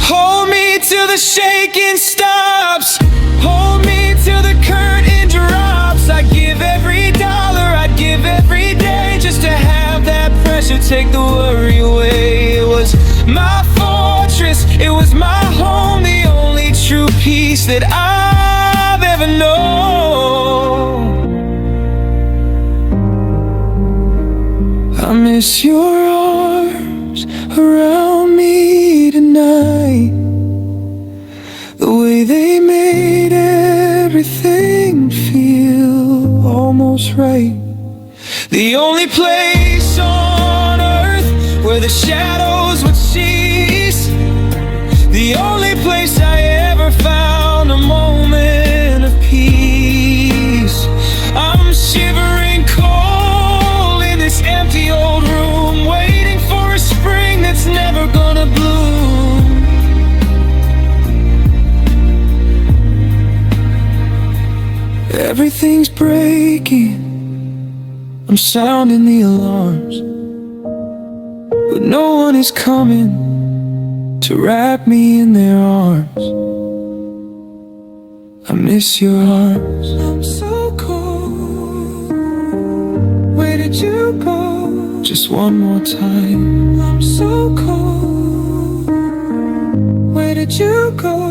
Hold me till the shaking stops, hold me till the curtain drops. I'd give every dollar, I'd give every day, just to have that pressure take the worry away. It was my fortress, it was my home, the only true peace that I've ever known. I miss your arms around me tonight, the way they made everything feel almost right. The only place on earth where the shadows would cease, the only place I ever found a moment of peace. I'm shivering cold in this empty old room, waiting for a spring that's never gonna bloom. Everything's breaking, I'm sounding the alarms, but no one is coming to wrap me in their arms. I miss your arms. I'm so cold. Where did you go? Just one more time. I'm so cold. Where did you go?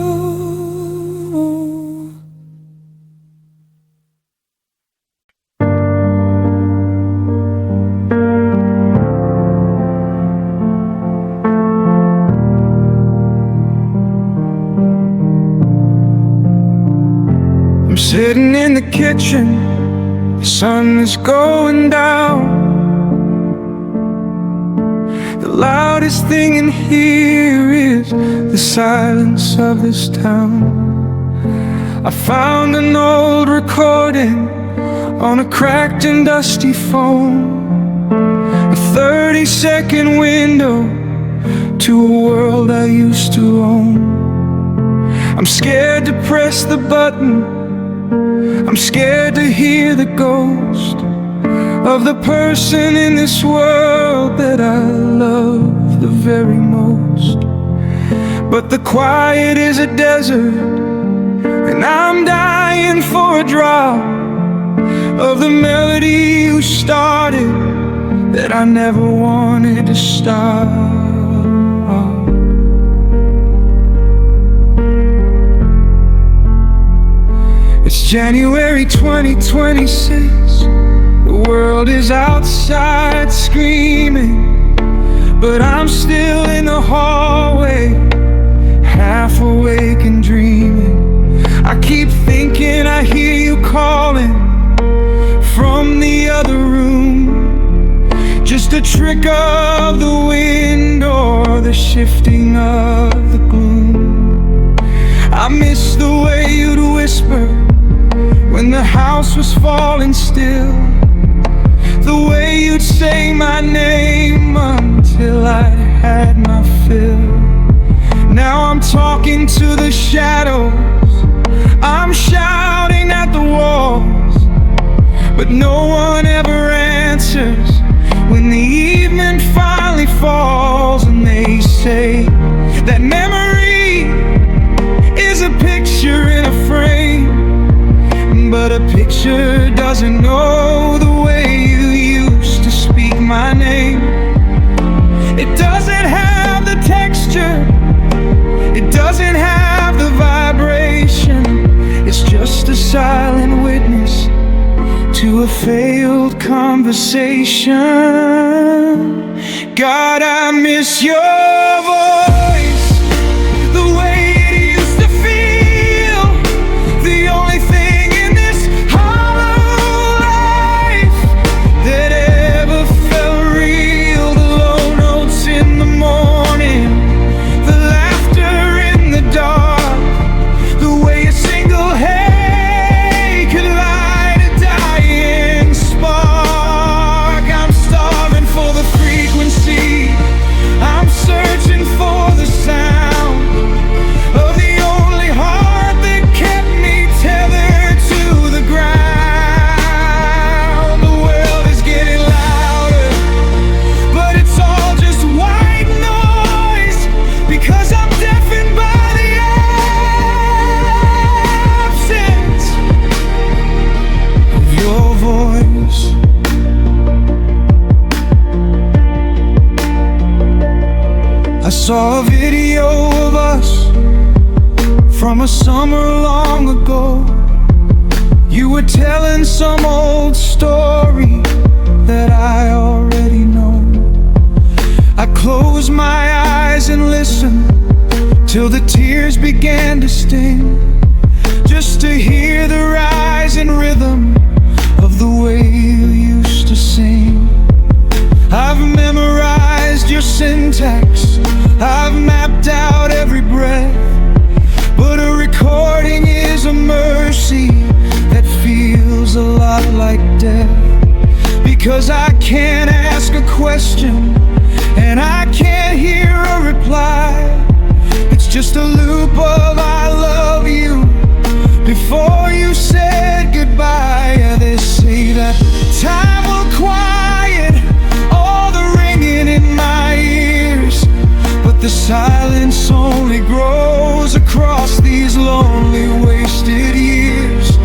I'm sitting in the kitchen, the sun is going down. The loudest thing in here is the silence of this town. I found an old recording on a cracked and dusty phone, a 30-second window to a world I used to own. I'm scared to press the button, I'm scared to hear the ghost of the person in this world that I love the very most. But the quiet is a desert, and I'm dying for a drop of the melody you started that I never wanted to stop. It's January 2026. The world is outside screaming, but I'm still in the hallway, half awake and dreaming. I keep thinking I hear you calling from the other room, just a trick of the wind or the shifting of the gloom. I miss the way you'd whisper when the house was falling still, the way you'd say my name until I had my fill. Now I'm talking to the shadows, I'm shouting at the walls, but no one ever answers when the evening finally falls. And they say that memory is a picture in a frame, but a picture doesn't know the way you used to speak my name. It doesn't have the texture, it doesn't have the vibration. It's just a silent witness to a failed conversation. God, I miss your voice, the way it used to feel, the only thing in this hollow life that ever felt real. The low notes in the morning, the laughter in the dark, the saw a video of us from a summer long ago. You were telling some old story that I already know. I closed my eyes and listened till the tears began to sting, just to hear the rising rhythm of the way you used to sing. I've memorized your syntax, I've mapped out every breath, but a recording is a mercy that feels a lot like death. Because I can't ask a question and I can't hear a reply. It's just a loop of I love you before you said goodbye. Yeah, they say that time will quiet all the ringing in my ears, but the silence only grows across these lonely wasted years.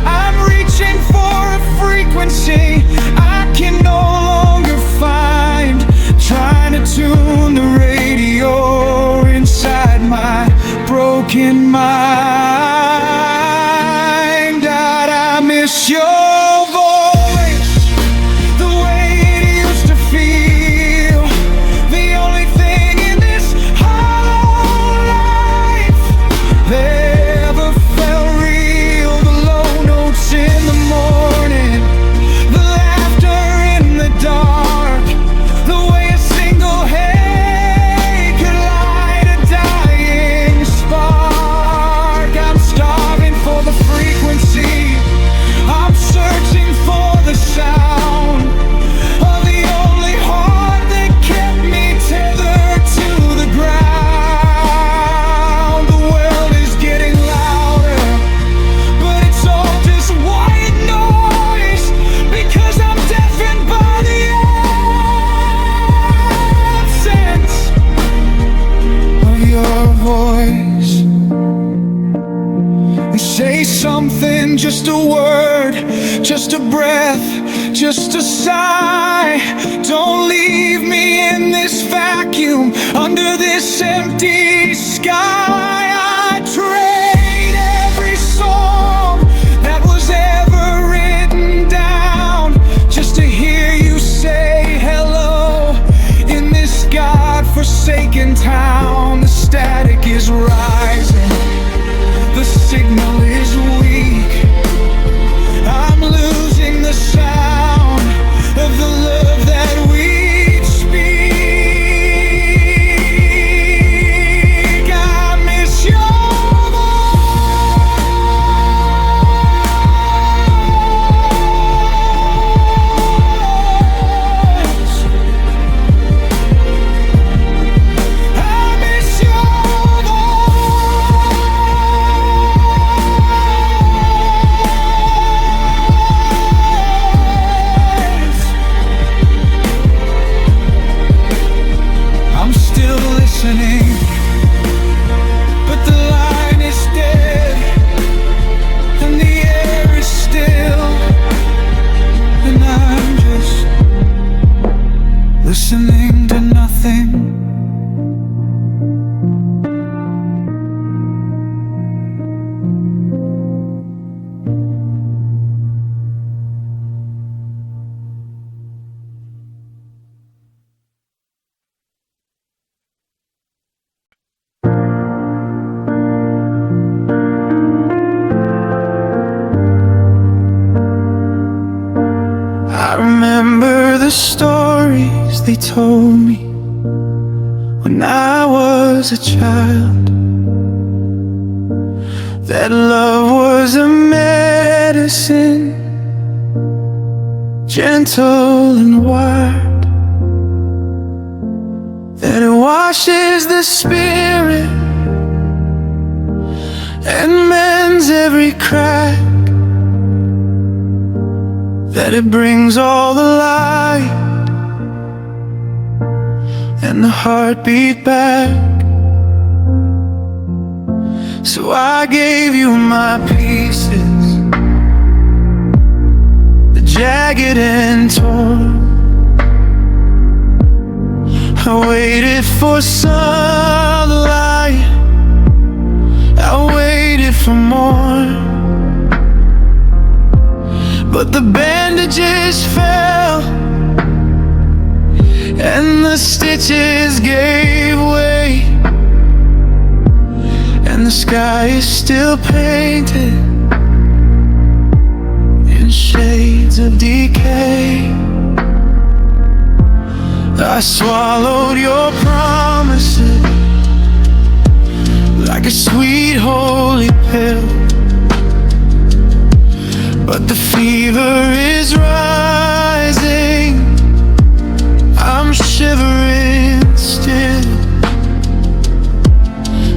I'm reaching for a frequency I can no longer find, trying to tune the radio inside my broken mind. God, I miss your voice, the way it used to feel, the only thing in this whole life that ever felt real. The low notes in the morning, the laughter in the dark, the way a single head could light a dying spark. I'm starving for the frequency, I'm searching for the sound of the only heart that kept me tethered to the ground. The world is getting louder, but it's all just white noise, because I'm deafened by the absence of your voice. And say something, just a word, just a breath, just a sigh. Don't leave me in this vacuum, under this empty sky. I trade every song that was ever written down, just to hear you say hello in this God-forsaken town. The static is rising, the signal is weak, I'm losing the sound of the love that we speak. I miss your voice, I miss your voice. I'm still listening, but the line is dead, and the air is still, and I'm just listening to nothing. I remember the stories they told me when I was a child, that love was a medicine, gentle and wide, that it washes the spirit and mends every crack, that it brings all the light and the heartbeat back. So I gave you my pieces, the jagged and torn. I waited for sunlight, I waited for more, but the bandages fell and the stitches gave way, and the sky is still painted in shades of decay. I swallowed your promises like a sweet holy pill, but the fever is rising, I'm shivering still.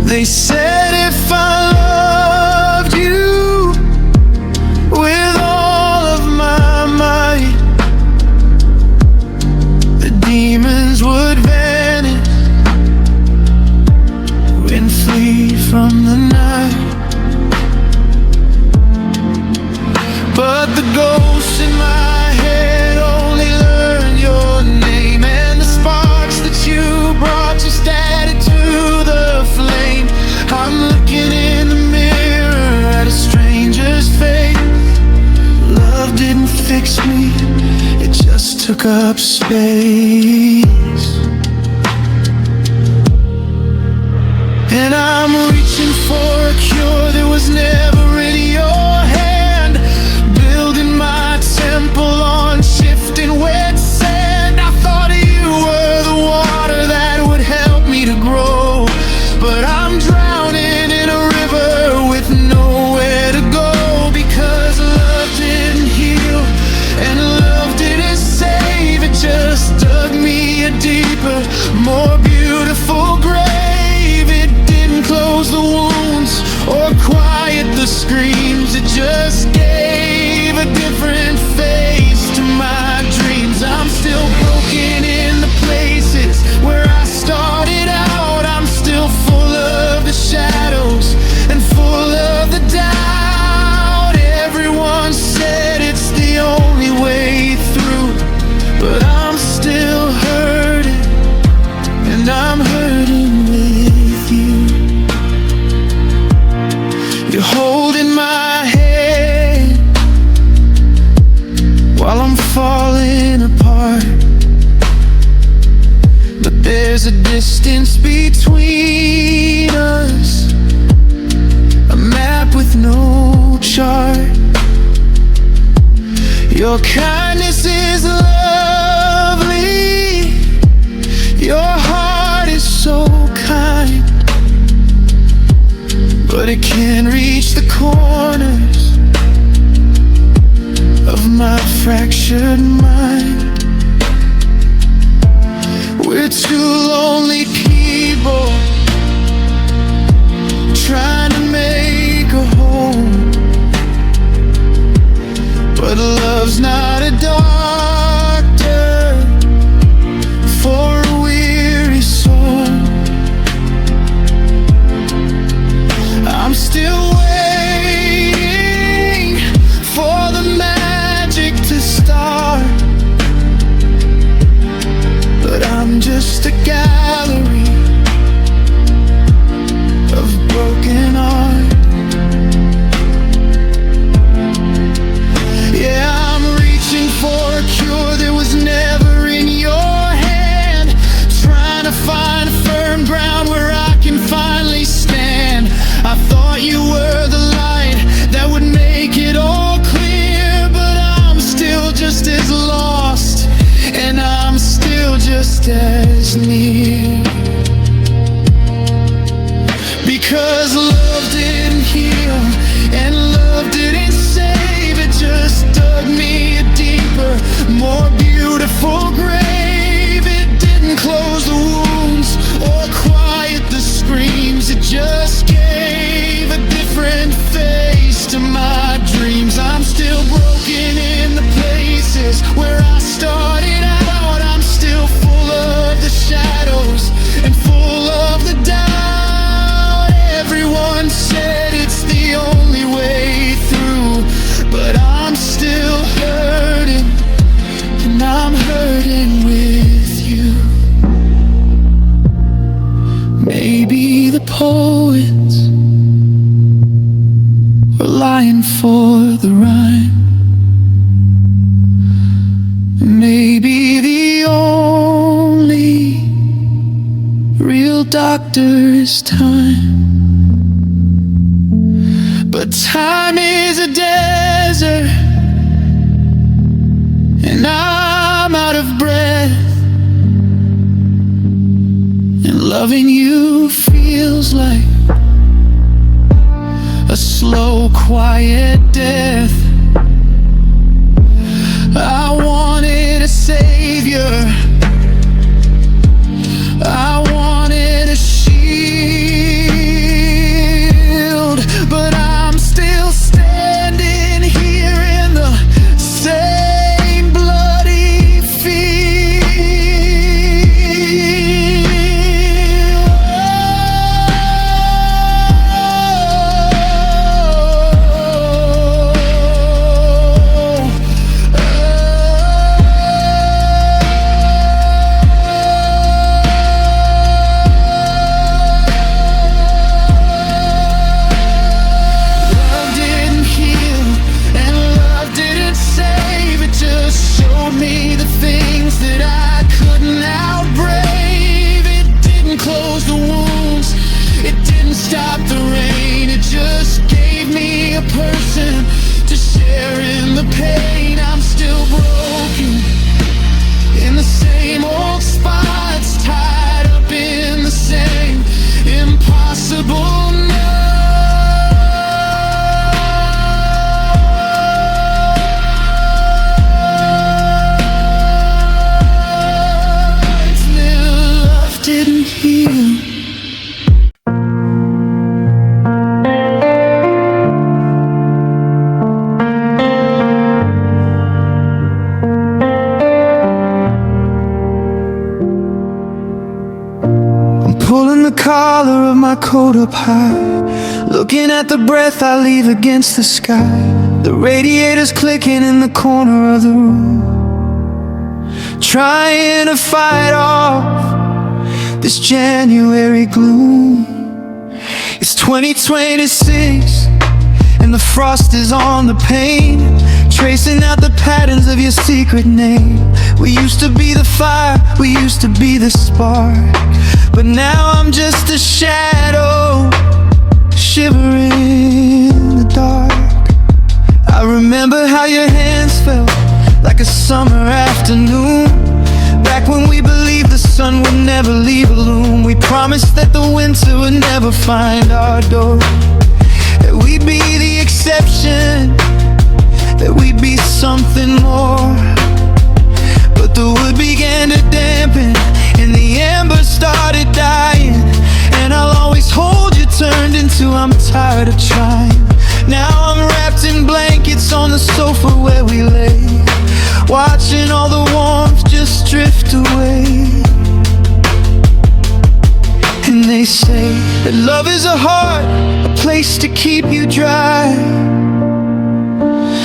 They said if I loved you with all of my might, the demons would vanish and flee from the night. But the ghosts in my head only learn your name, and the sparks that you brought just added to the flame. I'm looking in the mirror at a stranger's face. Love didn't fix me, it just took up space. And I'm reaching for a cure that was never in your hand, building my temple on shifting wet sand. I thought you were the water that would help me to grow, but I'm drowning in a river with nowhere to go, because love didn't heal and love didn't save. It just dug me a deeper, more beautiful grave. It didn't close the wounds or quiet the screams, it just gave a different face to my dreams. I'm still broken in the places where I started out. I'm still full of the shadows and full of the doubt. Everyone said it's the only way through, but I'm still hurting, and I'm hurting with you. You're holding my hand while I'm falling apart, but there's a distance between us, a map with no chart. Your kindness is lovely, your heart is so kind, but it can't reach the corners of my fractured mind. We're two lonely people trying to make a home, but love's not a doctor for a weary soul. I'm still waiting for the magic to start, but I'm just a gallery of broken waiting for the rhyme. Maybe the only real doctor is time. But time is a desert, and I'm out of breath. And loving you feels like a slow, quiet death. I wanted a savior, I wanted a shield, but I'm still standing here in the same bloody field. Stop the rain, it just gave me a person to share in the pain. I'm still broken in the same old spots, tied up in the same impossible knots. Love didn't heal. Pulling the collar of my coat up high, looking at the breath I leave against the sky. The radiator's clicking in the corner of the room, trying to fight off this January gloom. It's 2026 and the frost is on the pane, tracing out the patterns of your secret name. We used to be the fire, we used to be the spark, but now I'm just a shadow, shivering in the dark. I remember how your hands felt like a summer afternoon, back when we believed the sun would never leave a loom. We promised that the winter would never find our door, that we'd be the exception, that we'd be something more. But the wood began to dampen and the embers started dying, and I'll always hold you turned into I'm tired of trying. Now I'm wrapped in blankets on the sofa where we lay, watching all the warmth just drift away. And they say that love is a heart, a place to keep you dry,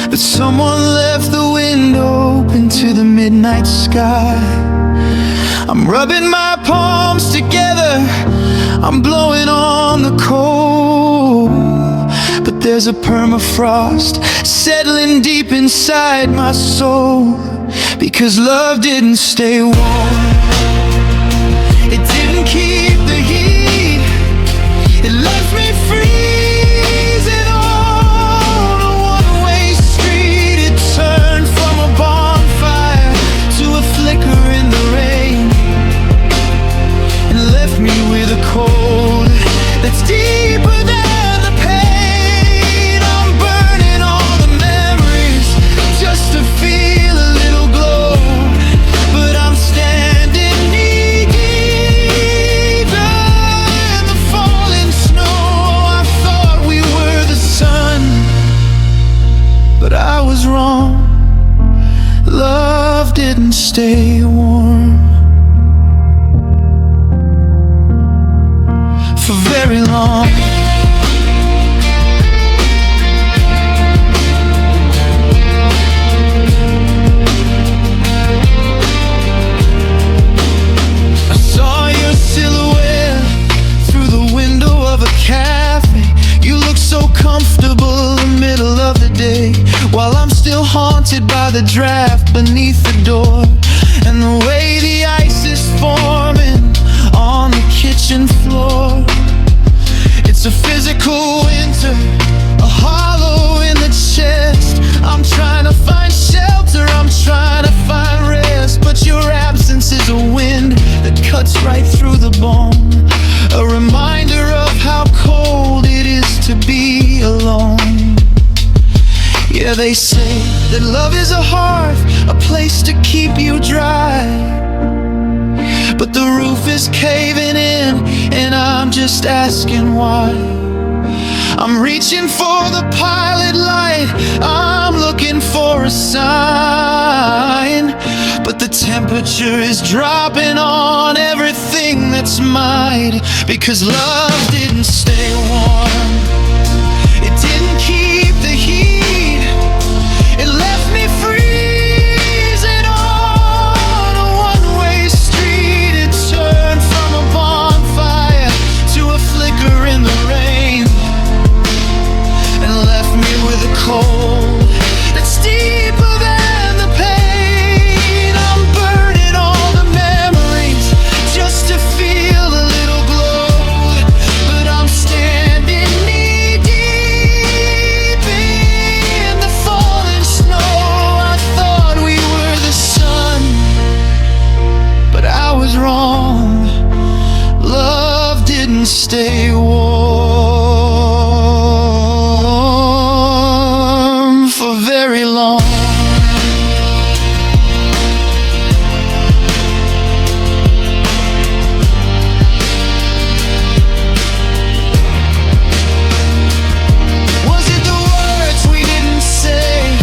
but someone left the window open to the midnight sky. I'm rubbing my palms together, I'm blowing on the cold, but there's a permafrost settling deep inside my soul, because love didn't stay warm, it didn't keep the heat, it left me freezing on a one-way street. It turned from a bonfire to a flicker in the rain, and left me with a cold that's deeper than the pain. I'm burning all the memories just to feel a little glow, but I'm standing knee deep in the falling snow. I thought we were the sun, but I was wrong. Love didn't stay warm for very long. I saw your silhouette through the window of a cafe. You look so comfortable in the middle of the draft beneath the door, and the way the ice is forming on the kitchen floor. It's a physical winter, a hollow in the chest. I'm trying to find shelter, I'm trying to find rest, but your absence is a wind that cuts right through the bone, a reminder of how cold it is to be alone. Yeah, they say that love is a hearth, a place to keep you dry, but the roof is caving in, and I'm just asking why. I'm reaching for the pilot light, I'm looking for a sign, but the temperature is dropping on everything that's mine, because love didn't stay warm, it didn't keep the heat, it left me freezing on a one-way street. It turned from a bonfire to a flicker in the rain, and left me with a cold that's deeper than the pain. I'm burning all the memories just to feel a little glow, but I'm standing knee-deep in the falling snow. I thought we were the sun, but I was wrong. Love didn't stay warm for very long. Was it the words we didn't say?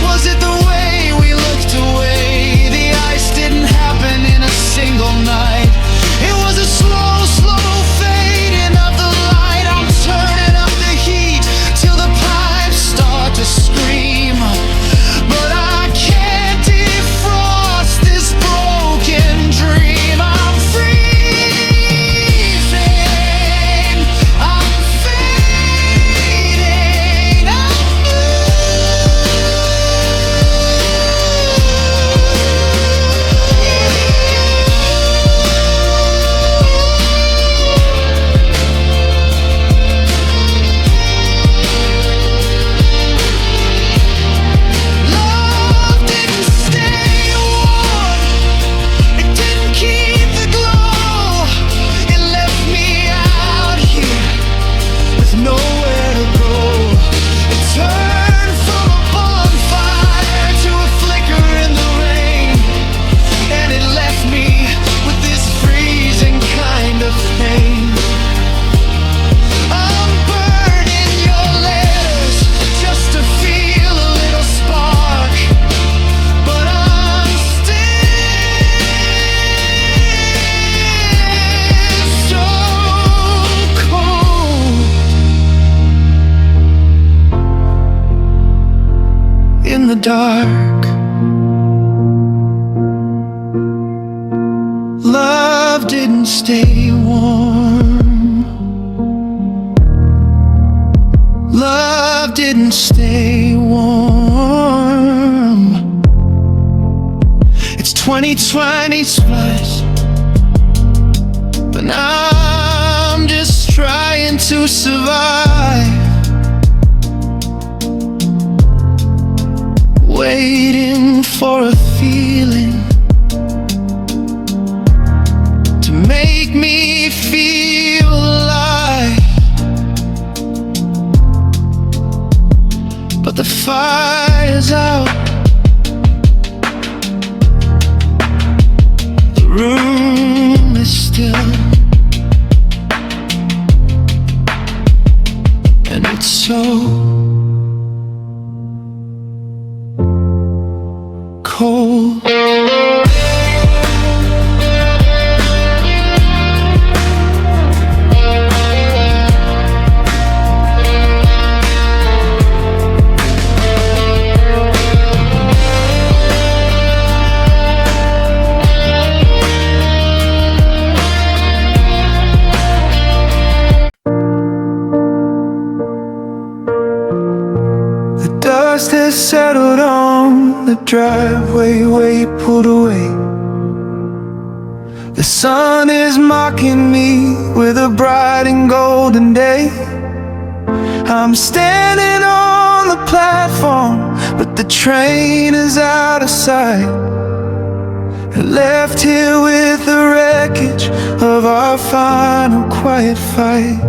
Was it the way we looked away? The ice didn't happen in a single night. It was a slow, slow fading of the light. I'm turning up the heat till the pipes start to scream, but I can't defrost this broken dream. I'm freezing, I'm fading, I'm Love didn't stay warm, it didn't keep the glow, it left me out here with nowhere to go. It turned from a bonfire to a flicker in the rain, and it left me with this freezing kind of pain. I'm burning your letters just to feel a little spark, but I'm still so cold in the dark. Love didn't stay warm. Love didn't stay warm. It's 2020 splash, but I'm just trying to survive, waiting for a feeling to make me feel alive, but the fire's out, the room is still, and it's so cold. dust has settled on the driveway where you pulled away. The sun is mocking me with a bright and golden day. I'm standing on the platform, but the train is out of sight. Left here with the wreckage of our final quiet fight.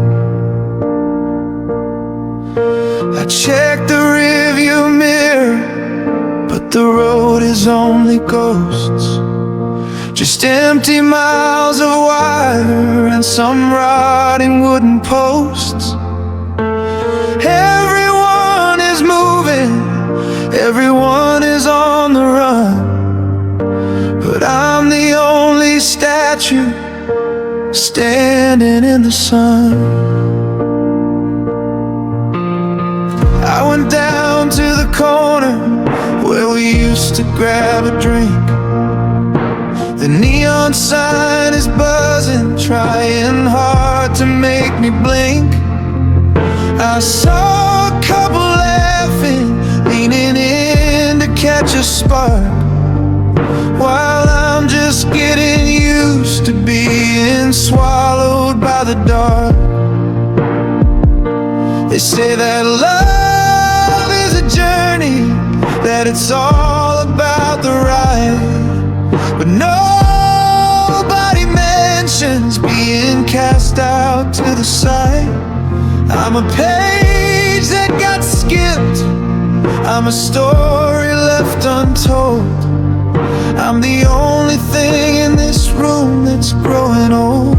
I checked the rearview mirror, but the road is only ghosts. Just empty miles of wire and some rotting wooden posts. Everyone is moving, everyone is on the run, but I'm the only statue standing in the sun. I went down to the corner where we used to grab a drink. The neon sign is buzzing, trying hard to make me blink. I saw a couple laughing, leaning in to catch a spark, while I'm just getting used to being swallowed by the dark. They say that love is a journey, that it's all about the ride, but nobody mentions being cast out to the side. I'm a page that got skipped, I'm a story left untold. I'm the only thing in this room that's growing old.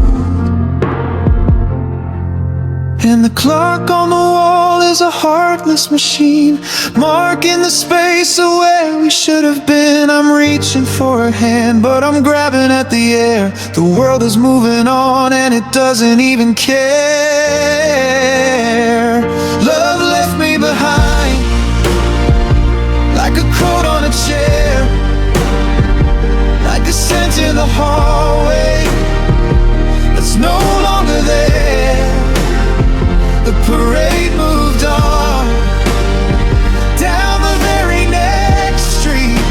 And the clock on the wall is a heartless machine, marking the space of where we should have been. I'm reaching for a hand, but I'm grabbing at the air. The world is moving on and it doesn't even care. Love left me behind, like a coat on a chair, like a scent in the hallway that's no longer there. The parade moved on down the very next street,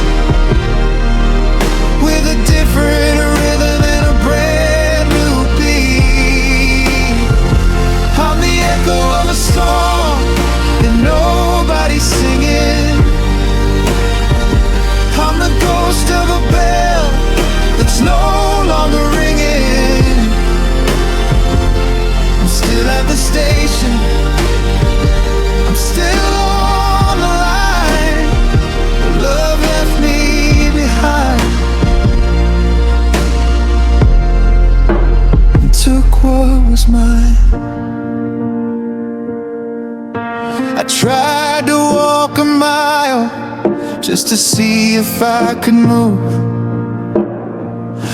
with a different rhythm and a brand new beat. I'm the echo of a song that nobody's singing. I'm the ghost of a bell that's no longer ringing. I'm still at the station, I'm still on the line, but love left me behind and took what was mine. I tried to walk a mile just to see if I could move,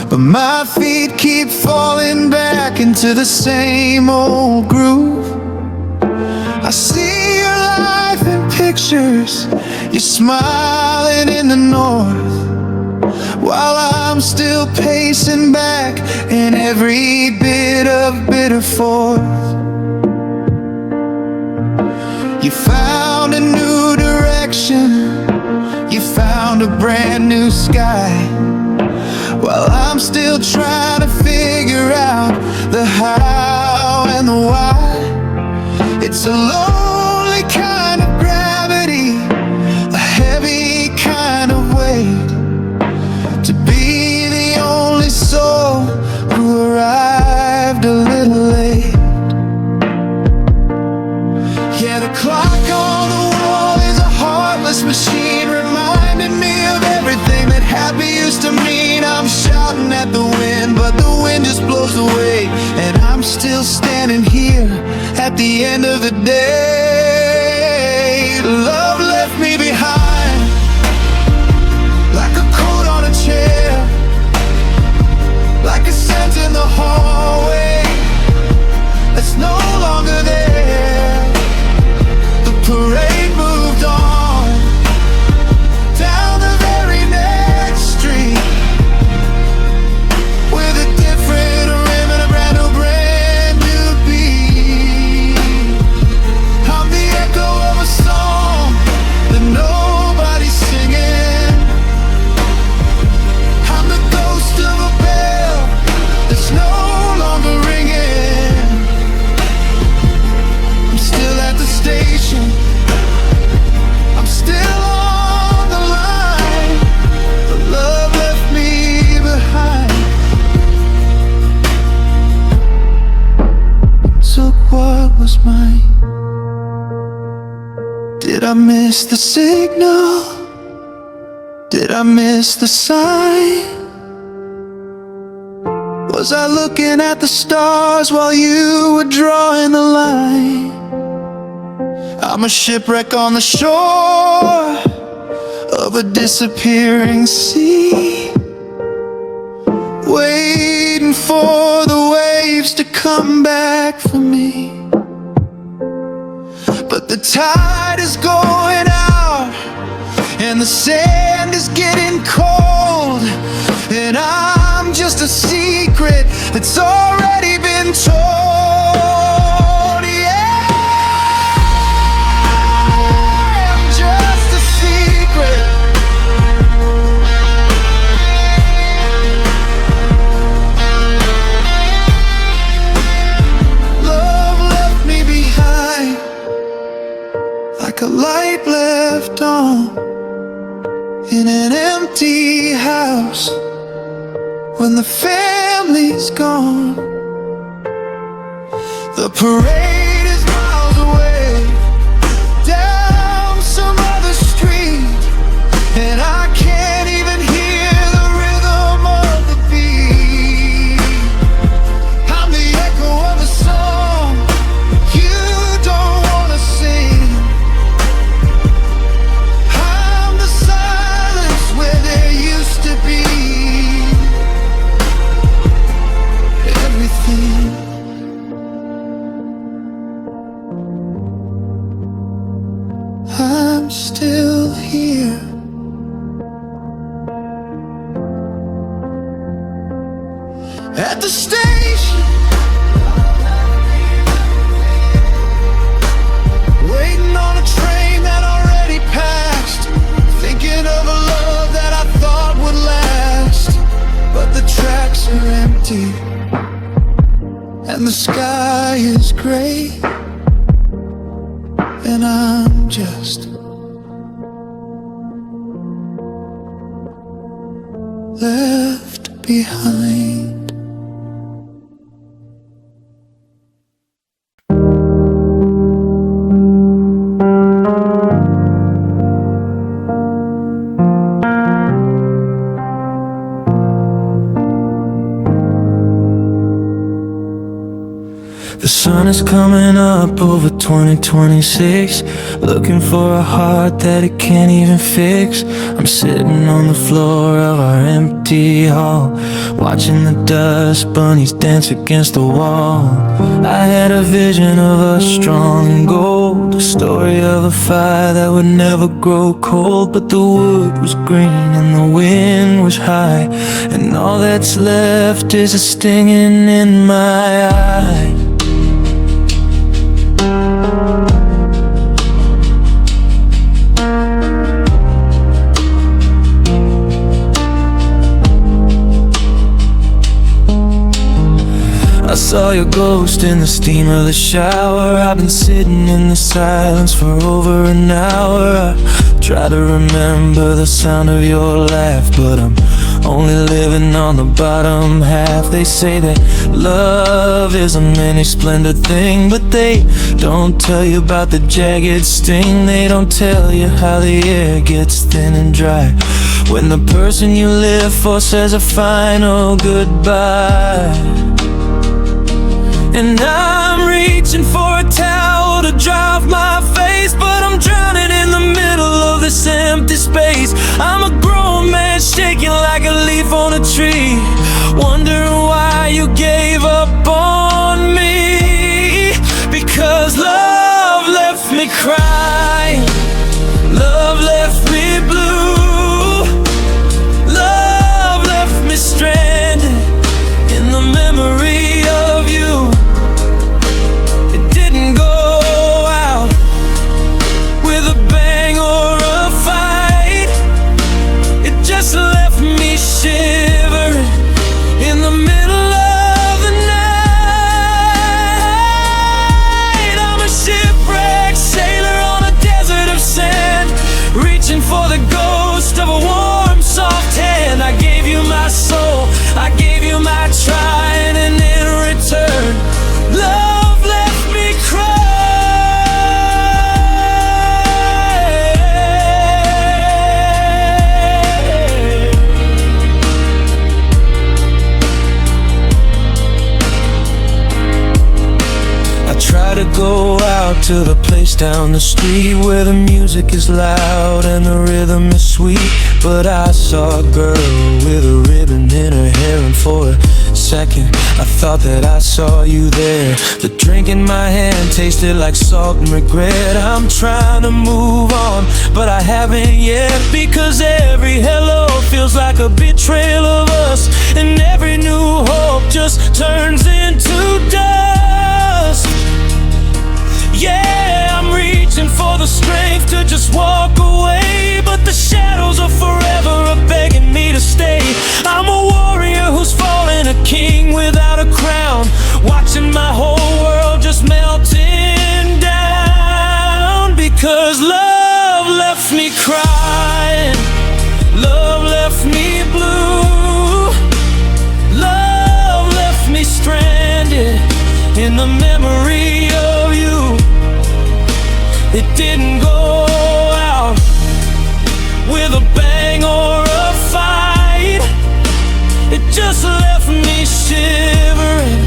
but my feet keep falling back into the same old groove. I see your life in pictures, you're smiling in the north, while I'm still pacing back in every bit of bitter fourth. You found a new direction, you found a brand new sky, while I'm still trying to figure out the how and the why. It's a lonely kind of gravity, a heavy kind of weight, to be the only soul who arrived a little late. Yeah, the clock on the wall is a heartless machine, reminding me of everything that happy used to mean. I'm shouting at the wind, but the wind just blows away, and I'm still standing here at the end of the day. Love left me behind, like a coat on a chair, like a scent in the hallway that's no longer there. The parade moved on down the very next street, with a different rim and a brand new beat. I'm the Did I miss the signal? Did I miss the sign? Was I looking at the stars while you were drawing the line? I'm a shipwreck on the shore of a disappearing sea, waiting for the waves to come back for me. But the tide is going out and the sand is getting cold, and I'm just a secret that's already been told. Yeah, I'm just a secret. Love left me behind like a light left on in an empty house when the family's gone. The parade is miles away down some other street, and I can't even hear the rhythm of the beat. I'm the echo of a song you don't wanna sing. I'm the silence where there used to be everything. I'm still here. At the station, waiting on a train that already passed, thinking of a love that I thought would last. But the tracks are empty and the sky is gray, and I'm just left behind. The sun is coming up over 2026, looking for a heart that it can't even fix. I'm sitting on the floor of our empty hall, watching the dust bunnies dance against the wall. I had a vision of us strong and gold, a story of a fire that would never grow cold. But the wood was green and the wind was high, and all that's left is a stinging in my eye. I saw your ghost in the steam of the shower. I've been sitting in the silence for over an hour. I try to remember the sound of your laugh, but I'm only living on the bottom half. They say that love is a many splendid thing, but they don't tell you about the jagged sting. They don't tell you how the air gets thin and dry when the person you live for says a final goodbye. And I'm reaching for a towel to dry off my face, but I'm drowning in the middle of this empty space. I'm a grown man shaking like a leaf on a tree, wondering why you gave up on me. Because love left me crying, love left me blue, love left me stranded in the memory of you. Left me to the place down the street where the music is loud and the rhythm is sweet. But I saw a girl with a ribbon in her hair, and for a second I thought that I saw you there. The drink in my hand tasted like salt and regret. I'm trying to move on, but I haven't yet, because every hello feels like a betrayal of us, and every new hope just turns into dust. Yeah, I'm reaching for the strength to just walk away, but the shadows of forever are begging me to stay. I'm a warrior who's fallen, a king without a crown, watching my whole world just melting down. Because love left me crying, love left me blue, love left me stranded in the memory of you. It didn't go out with a bang or a fight. It just left me shivering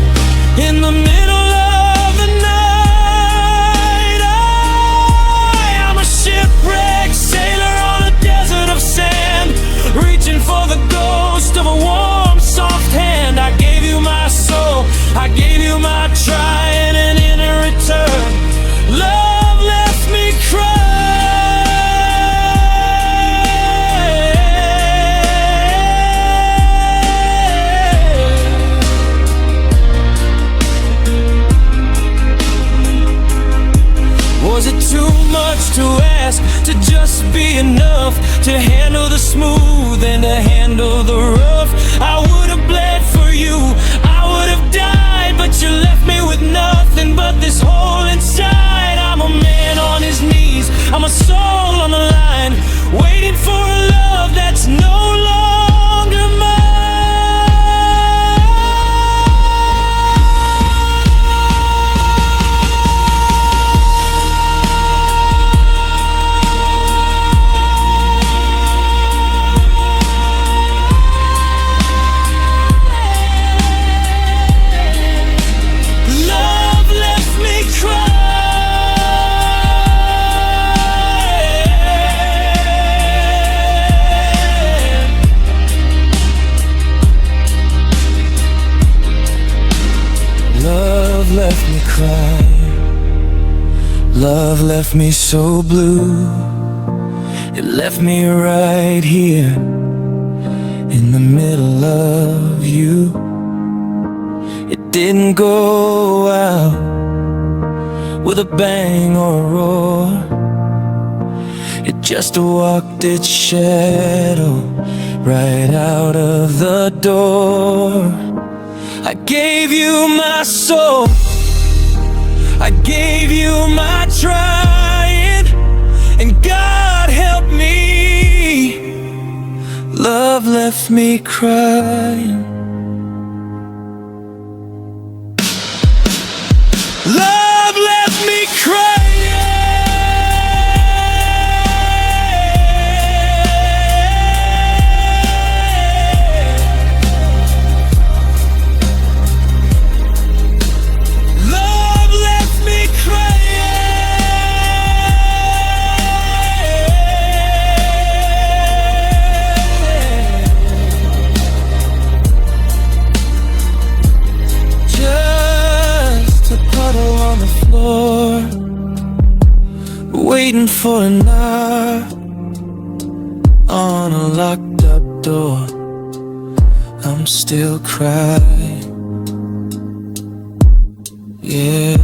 in the middle of the night. I'm a shipwrecked sailor on a desert of sand, reaching for the ghost of a warm, soft hand. I gave you my soul, I gave you my trying, and in return, love left me crying. Was it too much to ask to just be enough, to handle the smooth and to handle the rough? I would have bled for you, I would have died, but you left me with nothing but this hole inside. I'm a man on his knees, I'm a soul on the line, waiting for a love that's no longer mine. Love left me crying, love left me so blue. It left me right here in the middle of you. It didn't go out with a bang or a roar. It just walked its shadow right out of the door. I gave you my soul, I gave you my trying, and God help me, love left me crying. Love left me crying. Waiting for a knock on a locked up door. I'm still crying, yeah.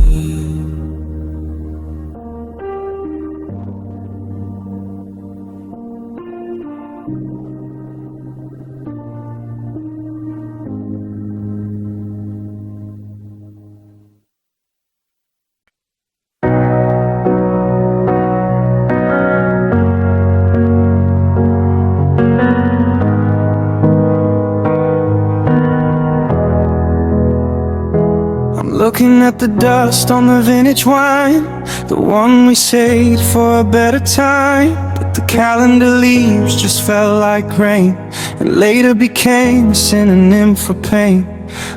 Looking at the dust on the vintage wine, the one we saved for a better time. But the calendar leaves just felt like rain, and later became a synonym for pain.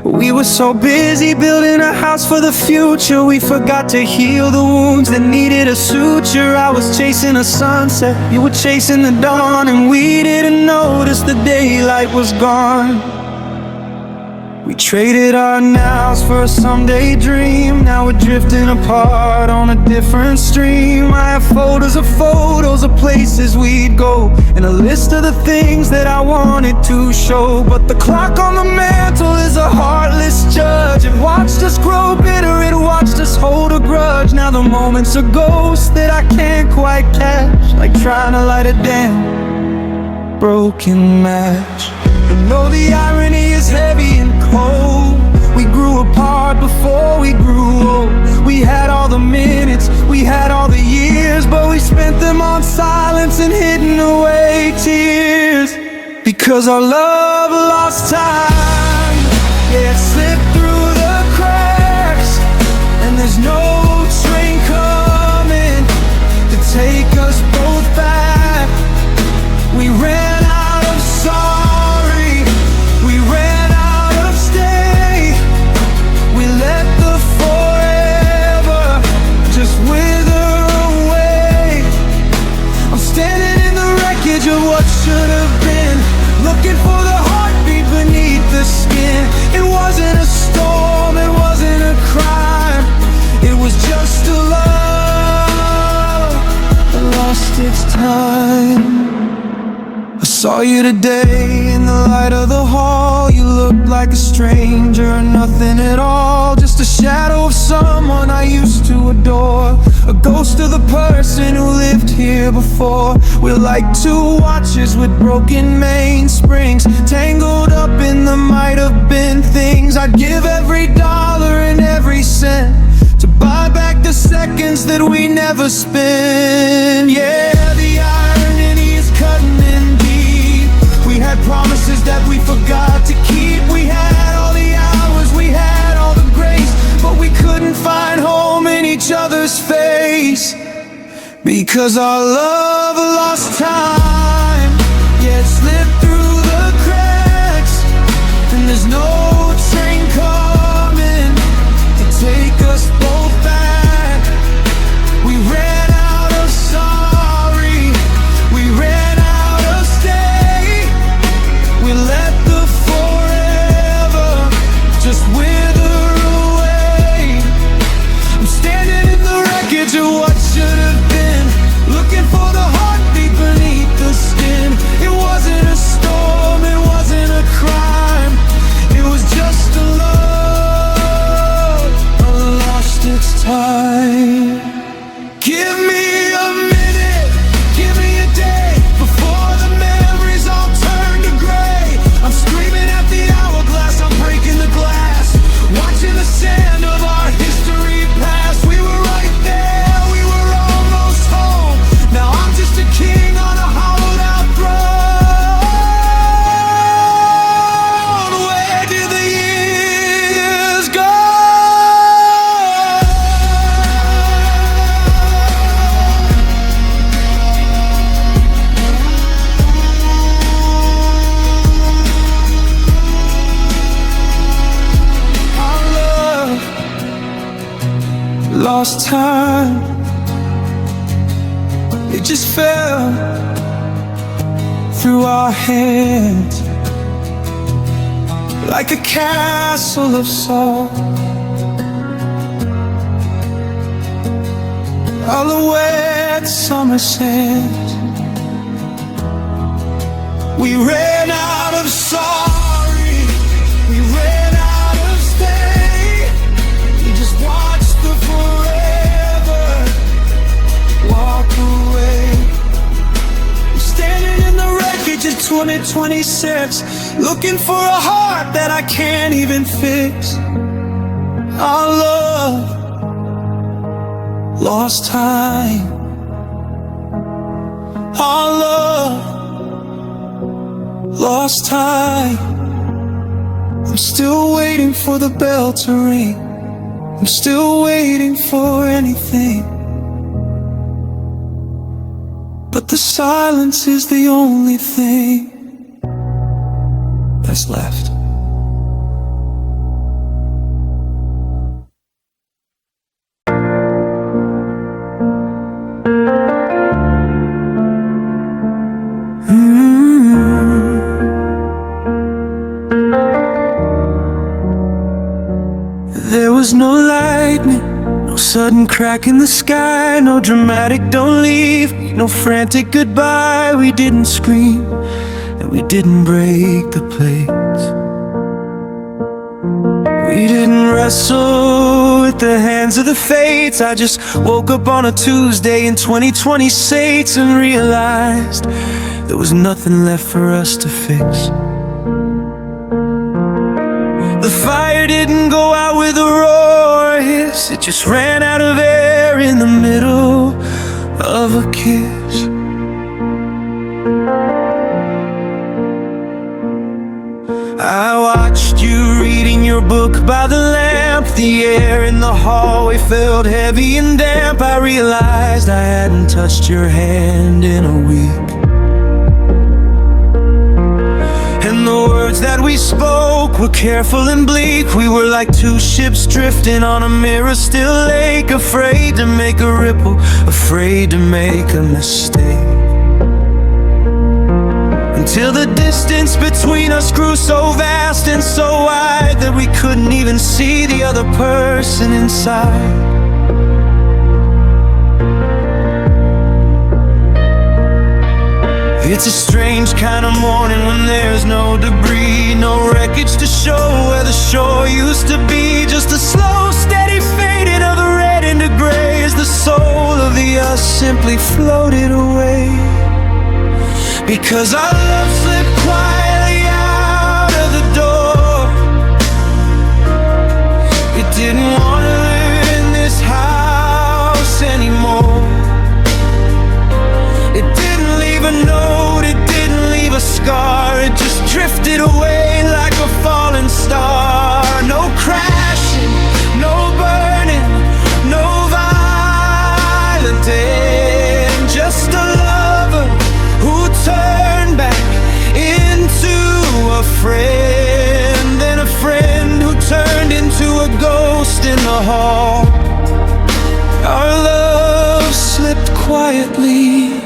We were so busy building a house for the future, we forgot to heal the wounds that needed a suture. I was chasing a sunset, you were chasing the dawn, and we didn't notice the daylight was gone. We traded our nows for a someday dream. Now we're drifting apart on a different stream. I have folders of places we'd go, and a list of the things that I wanted to show. But the clock on the mantle is a heartless judge. It watched us grow bitter, it watched us hold a grudge. Now the moment's a ghost that I can't quite catch, like trying to light a damn broken match. And though the irony is heavy and cold, we grew apart before we grew old. We had all the minutes, we had all the years, but we spent them on silence and hidden away tears. Because our love lost time, yeah, it slipped through the cracks, and there's no train coming to take us both back. We ran out of sorry, we ran out of stay. We let the forever just wither away. I'm standing in the wreckage of what should have been, looking for the heartbeat beneath the skin. It wasn't a storm, it wasn't a crime, it was just a love that lost its time. I saw you today in the light of the hall. You looked like a stranger, nothing at all, just a shadow of someone I used to adore, a ghost of the person who lived here before. We're like two watches with broken mainsprings, tangled up in the might have been things. I'd give every dollar and every cent to buy back the seconds that we never spent. Yeah, the irony is cutting in deep. We had promises that we forgot to keep. We had all the hours, we had all the grace, but we couldn't find home in each other's face. Because our love lost time, yeah, it slipped through the cracks, and there's no train coming to take us both back. We ran out of sorry, we ran out of stay. We let the forever just wither away. I'm standing in the wreckage of what should have been, looking for the heartbeat beneath the skin. It wasn't a storm, it wasn't a crime, it was just a love that lost its time. Give me a minute, give me a day, before the memories all turn to gray. I'm screaming at the hourglass, I'm breaking the glass, watching the sand of our history pass. We were right there, we were almost home. Now I'm just a king on a hollowed out throne. Where did the years go? Our love lost time, it just fell through our hands like a castle of salt. All the wet summer sands. We ran out of sorry, we ran out of stay. We just watched the forever walk away. I'm standing in the wreckage of 2026, looking for a heart that I can't even fix. Our love lost time. Our love lost time. I'm still waiting for the bell to ring, I'm still waiting for anything, but the silence is the only thing that's left. sudden crack in the sky, no dramatic don't leave, no frantic goodbye. We didn't scream and we didn't break the plates. We didn't wrestle with the hands of the fates. I just woke up on a Tuesday in 2026 and realized there was nothing left for us to fix. The fire didn't go out with a roar or hiss, it just ran out of air in the middle of a kiss. I watched you reading your book by the lamp. The air in the hallway felt heavy and damp. I realized I hadn't touched your hand in a week. And the words that we spoke were careful and bleak. We were like two ships drifting on a mirror-still lake, afraid to make a ripple, afraid to make a mistake. Until the distance between us grew so vast and so wide that we couldn't even see the other person inside. It's a strange kind of morning when there's no debris, no wreckage to show where the shore used to be. Just a slow, steady fading of the red into gray as the soul of the us simply floated away. Because our love slipped quietly out of the door. It didn't want to live in this house anymore. It didn't leave a note, it didn't leave a scar. It just drifted away like a falling star. No crashing, no burning, no violent end. Just a lover who turned back into a friend, and a friend who turned into a ghost in the hall. Our love slipped quietly,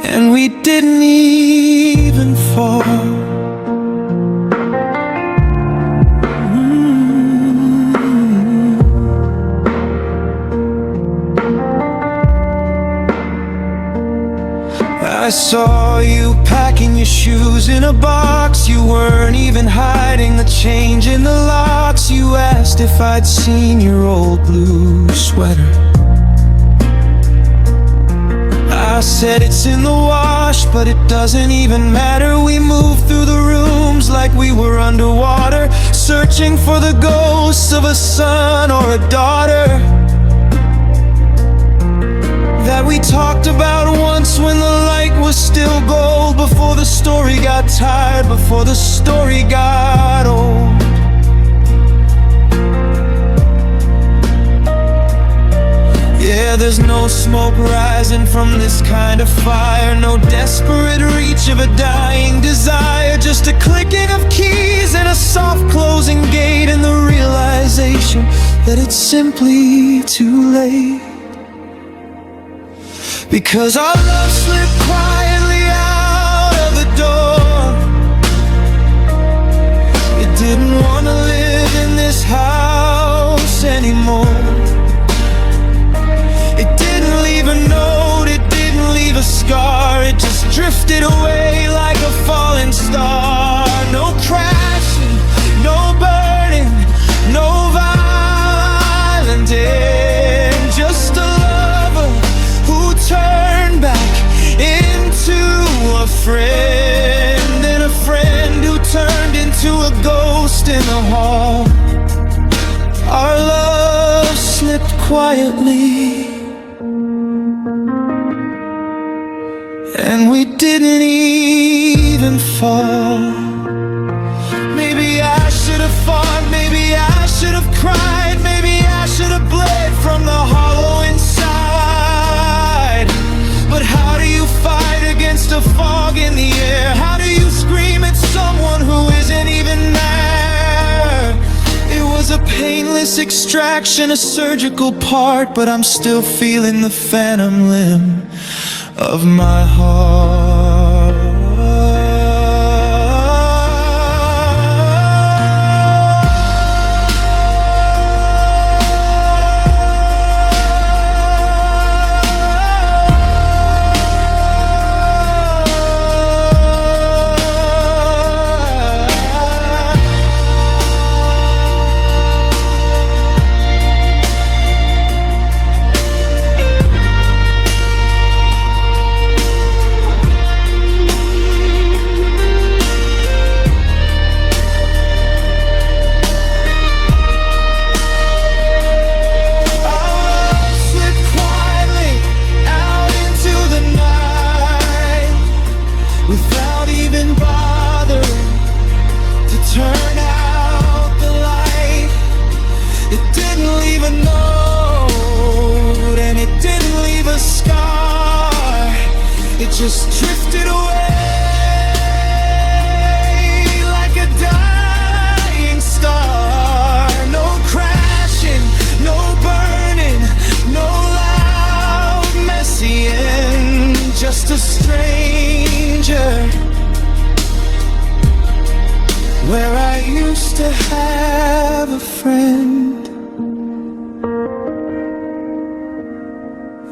and we didn't even fall. I saw you packing your shoes in a box. You weren't even hiding the change in the locks. You asked if I'd seen your old blue sweater. I said it's in the wash, but it doesn't even matter. We moved through the rooms like we were underwater, searching for the ghosts of a son or a daughter that we talked about once when the light was still gold. Before the story got tired, before the story got old. Yeah, there's no smoke rising from this kind of fire, no desperate reach of a dying desire, just a clicking of keys and a soft closing gate, and the realization that it's simply too late. Because our love slipped quietly out of the door. It didn't want to live in this house anymore. It didn't leave a note, it didn't leave a scar. It just drifted away like a falling star. No crashing, no burning, no violent end. Just a lover who turned back into a friend, and a friend who turned into a ghost in the hall. Our love slipped quietly, and we didn't even fall. Maybe I should have fought, maybe I should have cried, maybe I should have bled from the hollow inside. But how do you fight against a fog in the air? How do you scream at someone who isn't even there? It was a painless extraction, a surgical part, but I'm still feeling the phantom limb of my heart.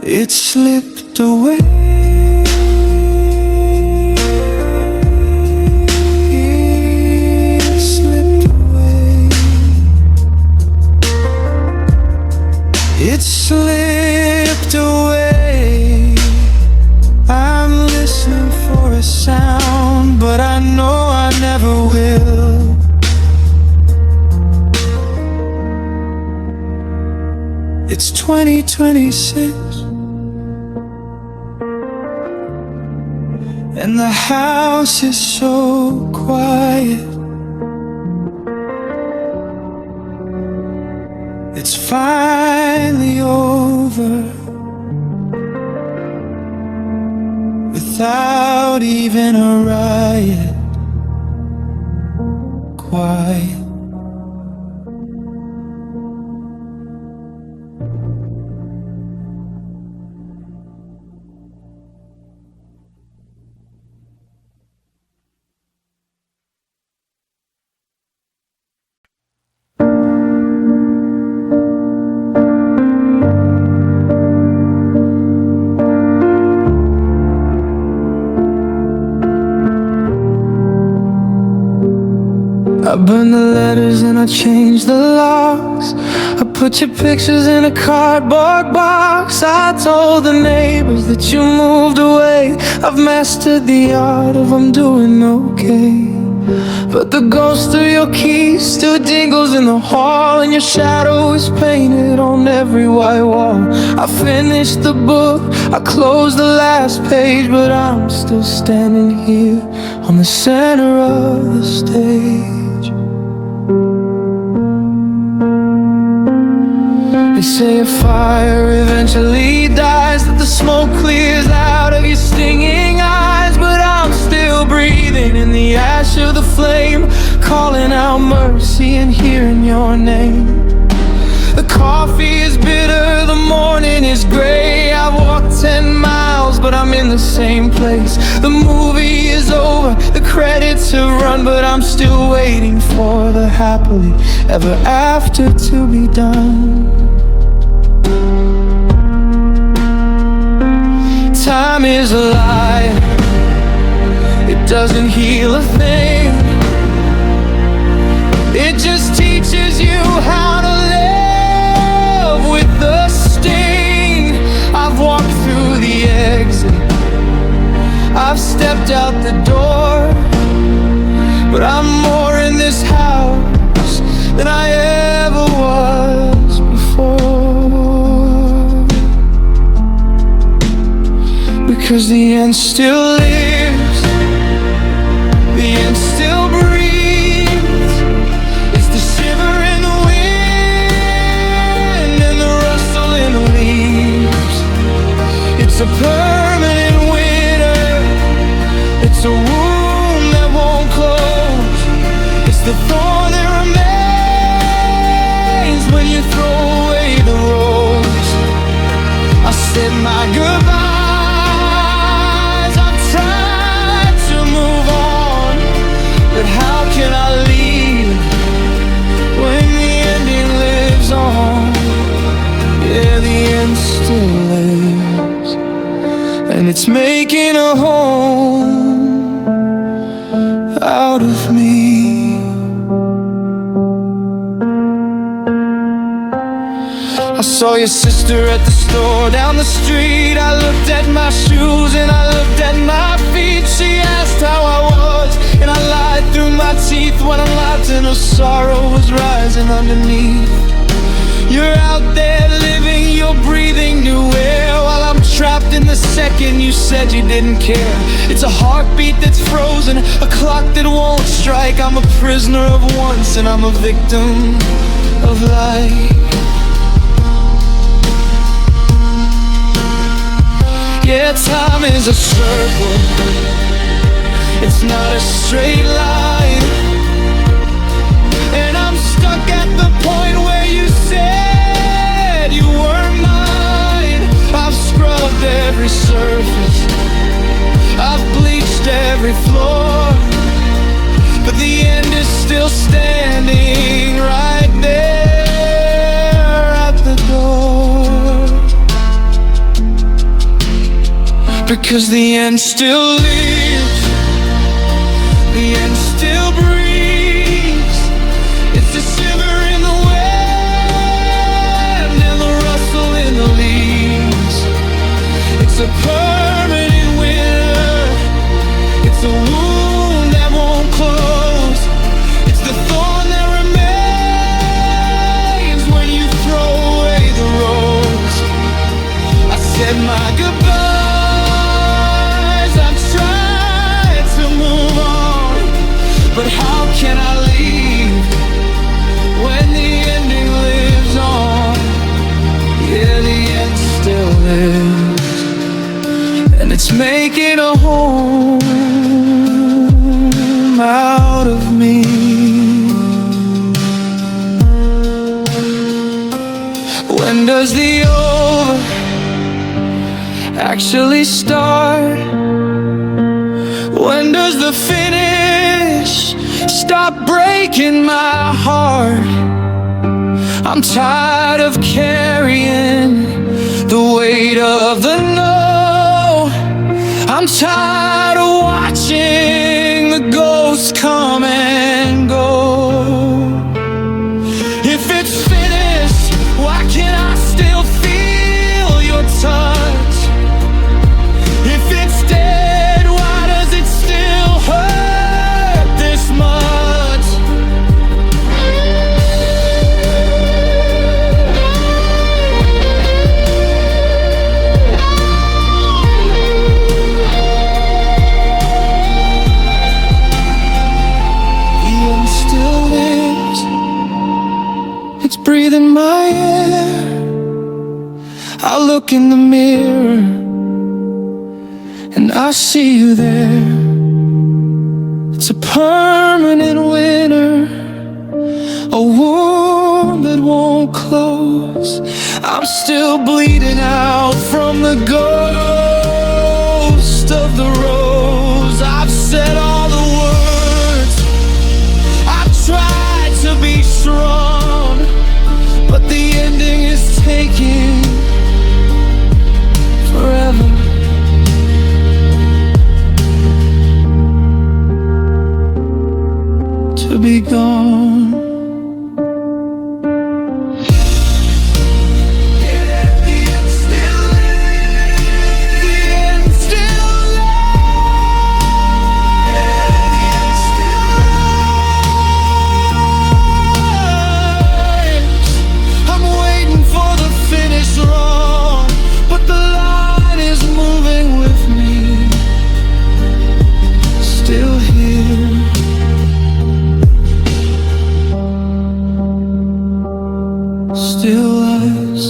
it slipped away. It slipped away. It slipped away. I'm listening for a sound, but I know I never will. It's 2026, and the house is so quiet. It's finally over, without even a riot. Quiet. I burned the letters and I changed the locks. I put your pictures in a cardboard box. I told the neighbors that you moved away. I've mastered the art of I'm doing okay. But the ghost of your keys still jingles in the hall, and your shadow is painted on every white wall. I finished the book, I closed the last page, but I'm still standing here on the center of the stage. They say a fire eventually dies, that the smoke clears out of your stinging eyes, but I'm still breathing in the ash of the flame, calling out mercy and hearing your name. The coffee is bitter, the morning is gray. I've walked 10 miles, but I'm in the same place. The movie is over, the credits have run, but I'm still waiting for the happily ever after to be done. Time is a lie, it doesn't heal a thing. It just teaches you how to live with the sting. I've walked through the exit, I've stepped out the door, but I'm more in this house than I ever was before. Because the end still lives, the end still breathes. It's the shiver in the wind and the rustle in the leaves. It's a permanent winter, it's a wound that won't close. It's the thorn that remains when you throw away the rose. I said my goodbye, but how can I leave when the ending lives on? Yeah, the end still lives, and it's making a home out of me. I saw your sister at the store down the street. I looked at my shoes and I looked at my feet. She asked how I was, and I lied through my teeth when I lied and her sorrow was rising underneath. You're out there living, you're breathing new air, while I'm trapped in the second you said you didn't care. It's a heartbeat that's frozen, a clock that won't strike. I'm a prisoner of once and I'm a victim of life. Yeah, time is a circle, it's not a straight line, and I'm stuck at the point where you said you weren't mine. I've scrubbed every surface, I've bleached every floor, but the end is still standing right there at the door. Because the end still lives, the end still breathes. It's the shiver in the wind and the rustle in the leaves. It's a permanent winter. It's a wound that won't close. It's the thorn that remains when you throw away the rose. I said my goodbyes, I've tried to move on, but how can I leave when the ending lives on? Yeah, the end still lives, and it's making a home out of me. When does the over actually start? When does the finish stop breaking my heart? I'm tired of carrying the weight of the no. I'm tired of watching the ghosts come and go. If it's finished, why can't I still feel your touch? If it's dead, why does it still hurt this much? The end still lives. It's breathing my air. I look in the mirror and I see you there. It's a permanent winter, a wound that won't close. I'm still bleeding out from the ghost of the rose. I've said all the words, I've tried to be strong, but the ending is taking forever. To be gone. The end still lives. The end still lives. I'm waiting for the finish line, but the line is moving with me. Still here. Still lies,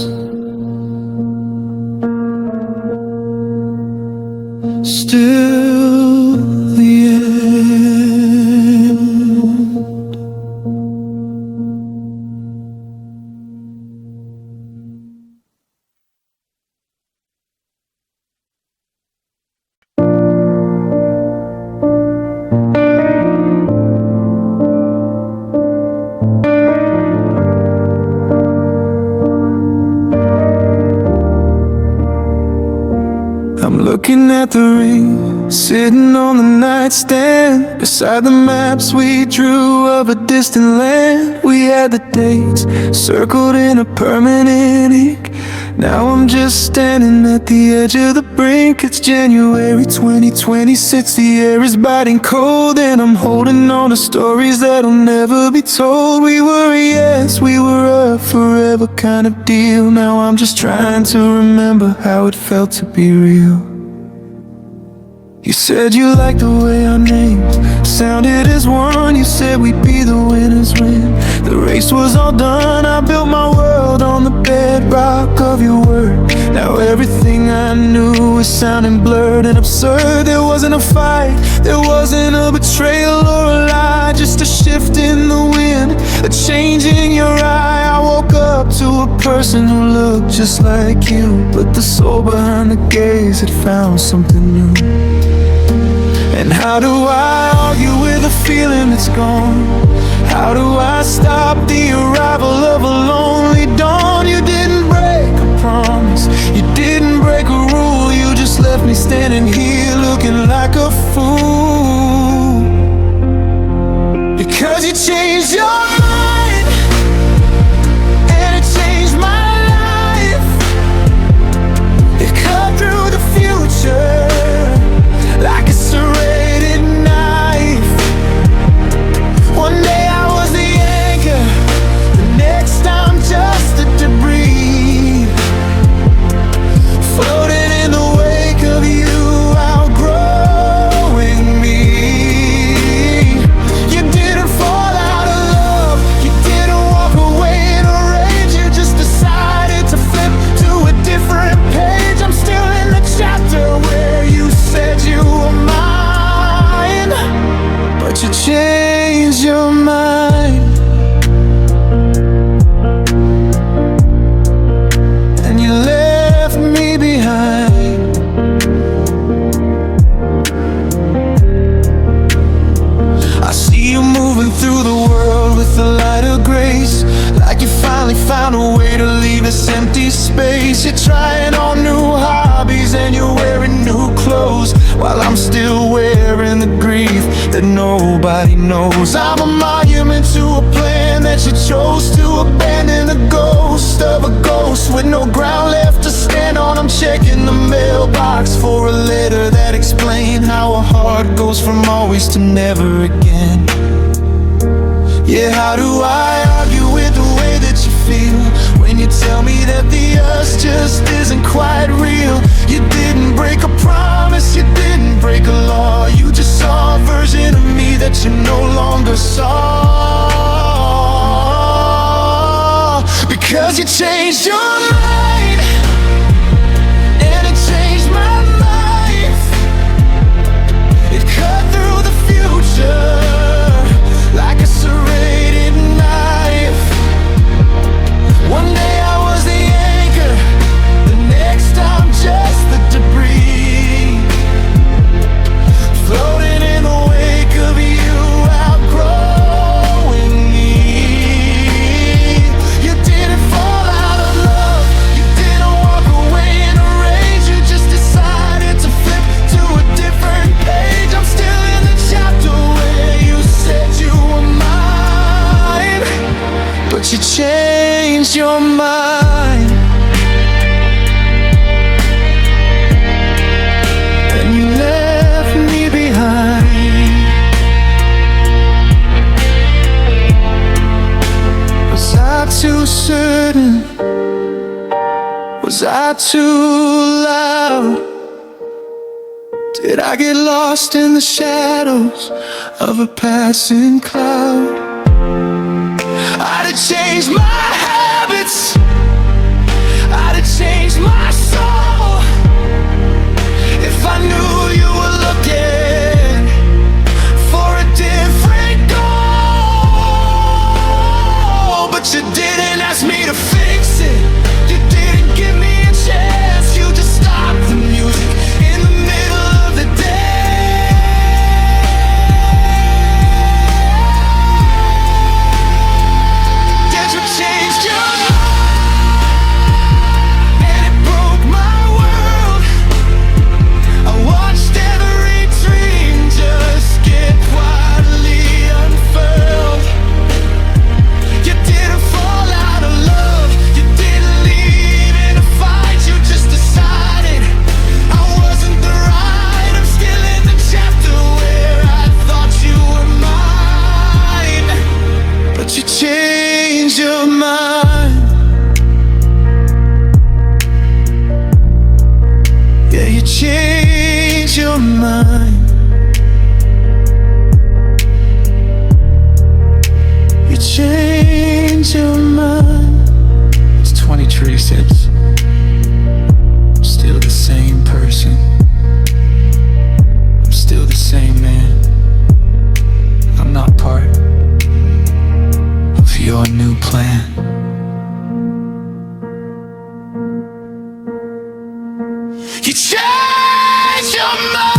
still the end. I'm looking at the ring, sitting on the nightstand, beside the maps we drew of a distant land. We had the dates circled in a permanent ink. Now I'm just standing at the edge of the brink. It's January 2026, the air is biting cold, and I'm holding on to stories that'll never be told. We were a yes, we were a forever kind of deal. Now I'm just trying to remember how it felt to be real. You said you liked the way our names sounded as one. You said we'd be the winners when the race was all done. I built my world on the bedrock of your word. Now everything I knew is sounding blurred and absurd. There wasn't a fight, there wasn't a betrayal or a lie, just a shift in the wind, a change in your eye. I woke up to a person who looked just like you, but the soul behind the gaze had found something new. And how do I argue with a feeling that's gone? How do I stop the arrival of a lonely dawn? You didn't break a promise, you didn't break a rule, you just left me standing standing here looking like a fool. Because you changed your mind, and it changed my life. It cut through the future like a serrated knife. One day I was the anchor, the next I'm just a debris, floating in the wake of you, outgrowing me. You didn't fall out of love, you didn't walk away in a rage, you just decided to flip to a different page. I'm still in the chapter where you said you were mine, but you changed your mind, and you left me behind. I see you moving through the world with a light of grace, like you finally found a way to leave this empty space. You're trying on new hobbies and you're wearing new clothes, while I'm still wearing the grief that nobody knows. I'm a monument to a plan that you chose to abandon, the ghost of a ghost with no ground left to stand on. I'm checking the mailbox for a letter that explains how a heart goes from always to never again. Yeah, how do I argue with the way that you feel when you tell me that the us just isn't quite real? You didn't break a promise, you didn't break a law, you just saw a version of me that you no longer saw. Because you changed your mind, and it changed my life. It cut through the future like a serrated knife. One day I was the anchor, the next I'm just the debris, floating in the wake of you, outgrowing me. You didn't fall out of love, you didn't walk away in a rage, you just decided to flip to a different page. I'm still in the chapter where you said you were mine, but you changed your mind, and you left me behind. Was I too certain? Was I too loud? Did I get lost in the shadows of a passing cloud? I'd have changed my habits, I'd have changed my soul, if I knew you were looking for a different goal. But you didn't ask me to fix it, you didn't give me a chance, you just stopped the music in the middle of the day. You changed your mind, and it broke my world. I watched every dream just get quietly unfurled. You didn't fall out of love, you didn't leave in a fight, you just decided I wasn't the right. I'm still in the chapter where I thought you were mine, but you changed your mind. Yeah, you changed your mind. You changed your mind. It's 2036. I'm still the same person. I'm still the same man. I'm not part of your new plan. You changed your mind.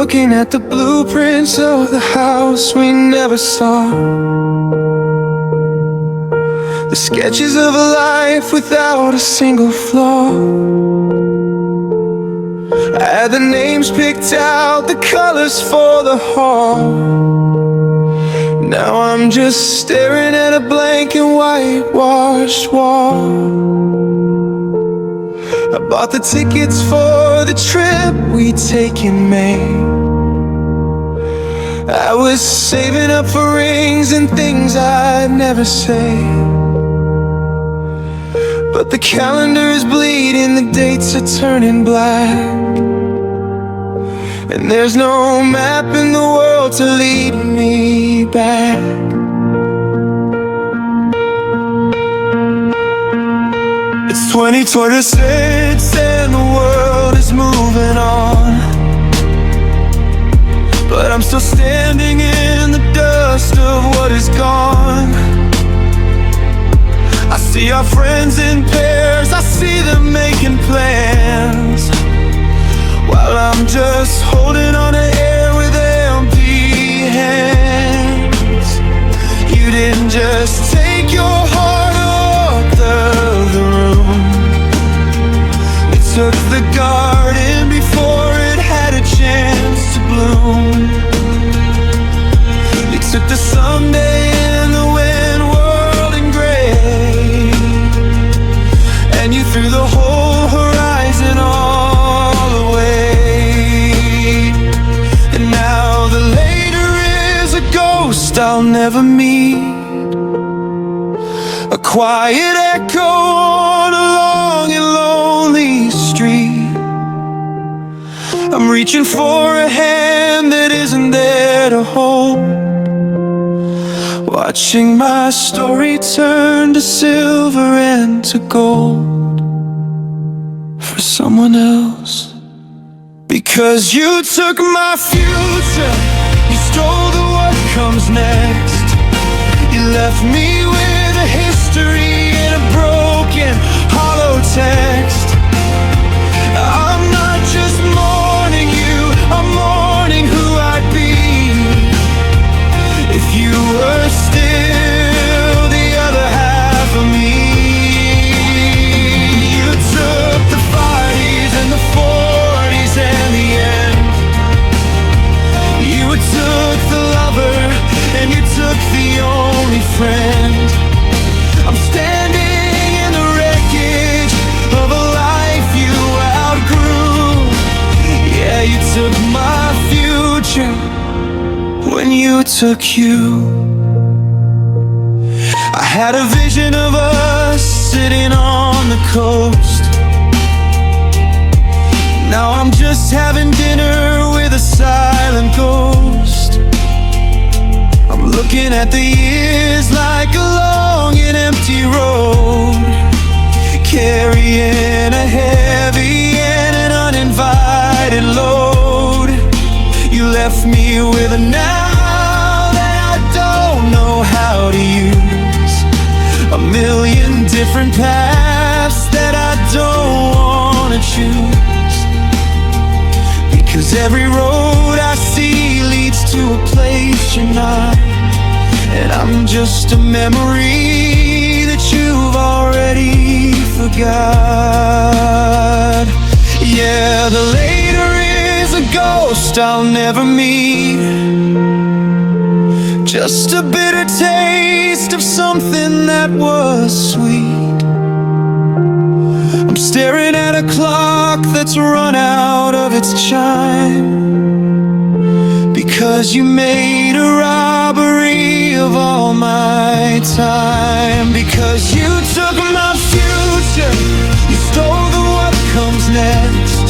looking at the blueprints of the house we never saw. The sketches of a life without a single flaw. I had the names picked out, the colors for the hall. Now I'm just staring at a blank and whitewashed wall. I bought the tickets for the trip we'd take in May. I was saving up for rings and things I'd never say. But the calendar is bleeding, the dates are turning black, and there's no map in the world to lead me back. It's 2026 and the world is moving on, but I'm still standing in the dust of what is gone. I see our friends in pairs, I see them making plans, while I'm just holding on to air with empty hands. You didn't just take your heart off the room. It took the garden before it had a chance to bloom. It took the someday and the wind whirled in gray, and you threw the whole horizon all away. And now the later is a ghost I'll never meet, a quiet echo on a long and lonely street. I'm reaching for a hand that isn't there to hold, watching my story turn to silver and to gold for someone else. Because you took my future, you stole the what comes next. You left me with a history in a broken, hollow text. I'm not just mourning you, I'm mourning who I'd be if you were still the other half of me. You took the 50s and the 40s and the end. You took the lover and you took the only friend. I'm standing in the wreckage of a life you outgrew. Yeah, you took my future when you took you. I had a vision of us sitting on the coast. Now I'm just having dinner with a silent ghost. I'm looking at the years like a long and empty road, carrying a heavy and an uninvited load. You left me with a now that I don't know how to use, a million different paths that I don't wanna choose. Because every road I see leads to a place you're not, and I'm just a memory that you've already forgot. Yeah, the later is a ghost I'll never meet, just a bitter taste of something that was sweet. I'm staring at a clock that's run out of its chime, because you made a robbery of all my time. Because you took my future, you stole the what comes next.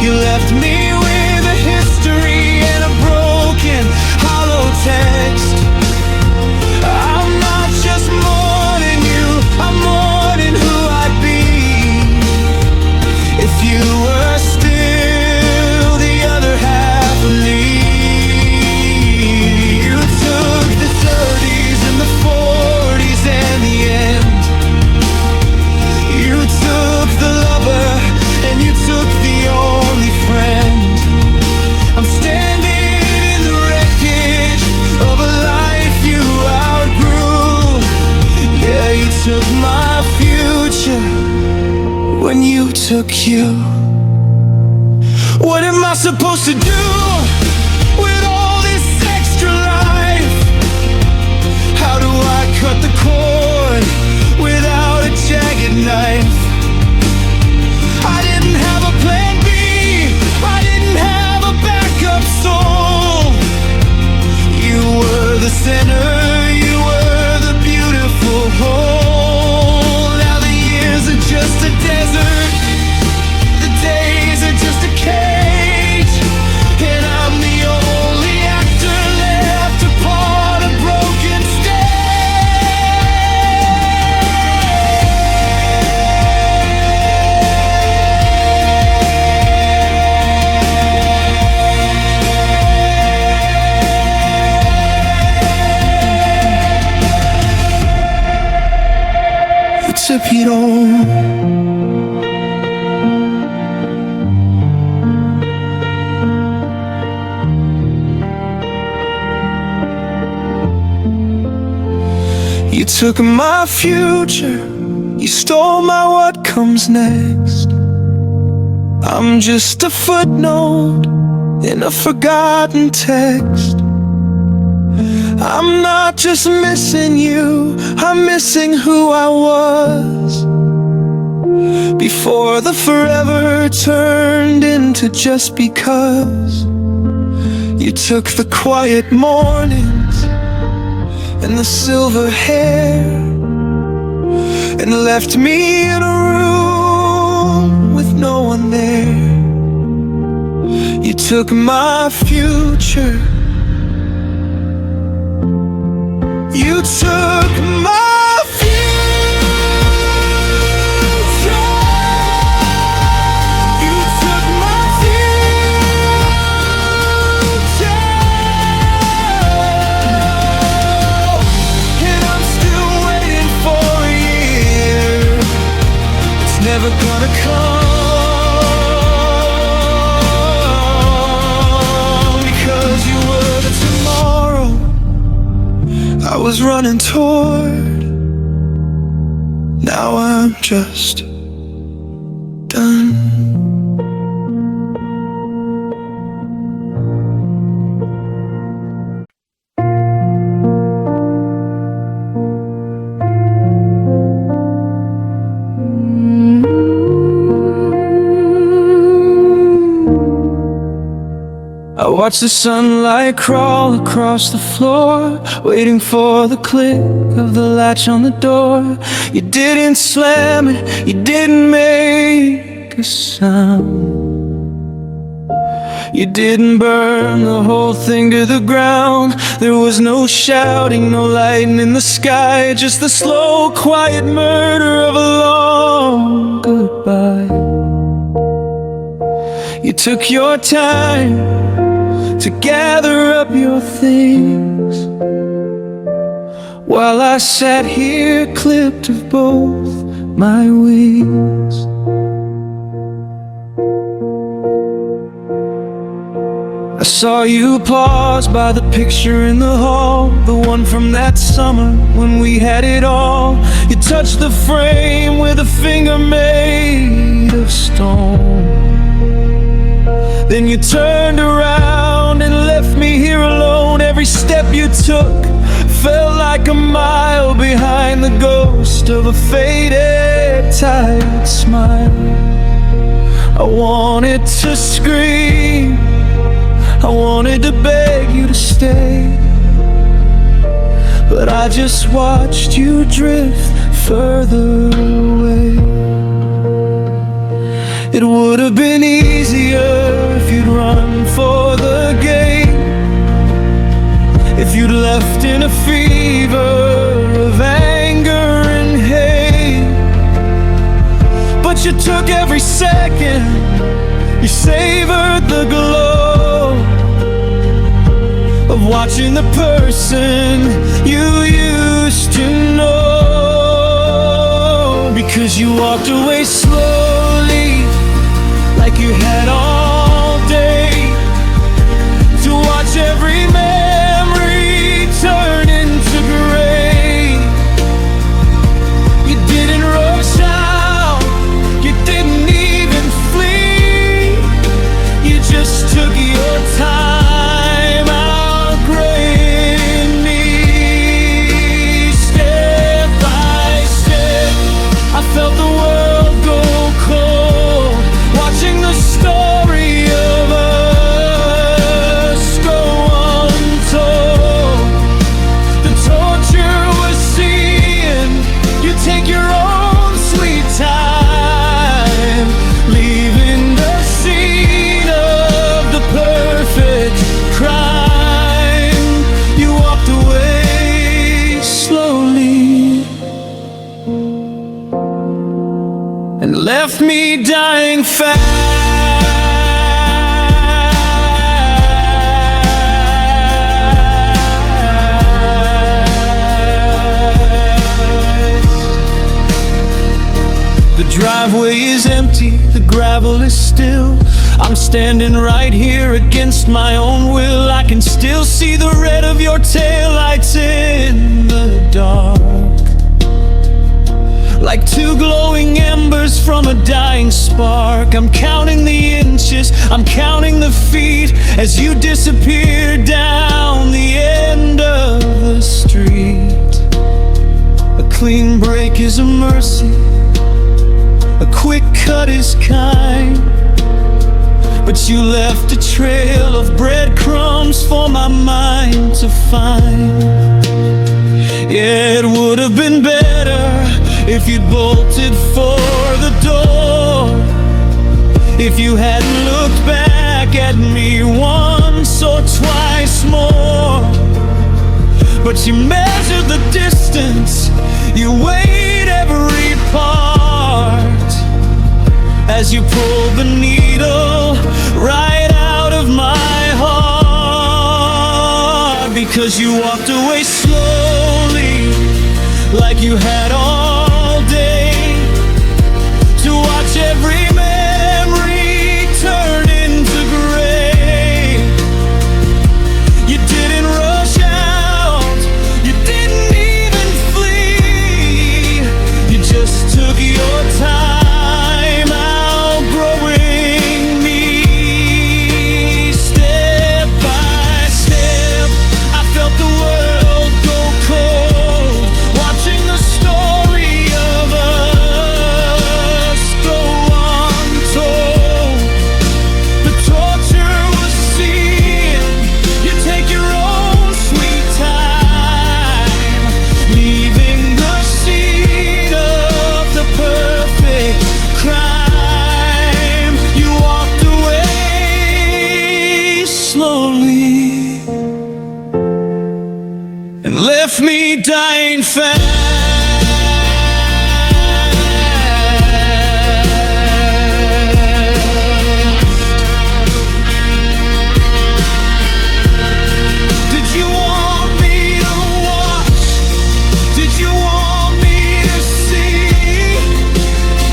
You left me with a history and a broken, hollow text. I'm not just mourning you, I'm mourning who I'd be if you were still the other half of me. You took the 30s and the 40s and when you took you. What am I supposed to do with all this extra life? How do I cut the cord without a jagged knife? I didn't have a plan B, I didn't have a backup soul. You were the center, you were the beautiful whole. Now the years are just a desert, the days are just a cage, and I'm the only actor left upon a broken stage. It's a Piron. You took my future, you stole my what comes next. I'm just a footnote in a forgotten text. I'm not just missing you, I'm missing who I was before the forever turned into just because. You took the quiet mornings and the silver hair and left me in a room with no one there. You took my future, you took my future, you took my future, and I'm still waiting for a year. It's never gonna come, because you were the tomorrow I was running toward. Now I'm just done. I watch the sunlight crawl across the floor, waiting for the click of the latch on the door. You didn't slam it, you didn't make a sound. You didn't burn the whole thing to the ground. There was no shouting, no lighting in the sky, just the slow, quiet murder of a long goodbye. You took your time to gather up your things, while I sat here clipped of both my wings. I saw you pause by the picture in the hall, the one from that summer when we had it all. You touched the frame with a finger made of stone. Then you turned around and left me here alone. Every step you took felt like a mile behind the ghost of a faded, tired smile. I wanted to scream, I wanted to beg you to stay, but I just watched you drift further away. It would have been easier if you'd run for the gate, if you'd left in a fever of anger and hate. But you took every second, you savored the glow of watching the person you used to know. Because you walked away slowly, like you had all day, to watch every memory turn into gray. You didn't rush out, you didn't left me dying fast. The driveway is empty, the gravel is still. I'm standing right here against my own will. I can still see the red of your taillights in the dark, like two glowing embers from a dying spark. I'm counting the inches, I'm counting the feet as you disappear down the end of the street. A clean break is a mercy, a quick cut is kind, but you left a trail of breadcrumbs for my mind to find. Yeah, it would have been better if you'd bolted for the door, if you hadn't looked back at me once or twice more. But you measured the distance, you weighed every part as you pulled the needle right out of my heart. Because you walked away slowly, like you had all day, to watch every memory turn into gray. You didn't rush out, you didn't even flee, you just took your time outgrowing me. Step by step, I felt the world go cold, watching the story of us go untold. The torture was seen, you take your own sweet time, leaving the scene of the perfect crime. You walked away slowly and left me dying fast. Did you want me to watch? Did you want me to see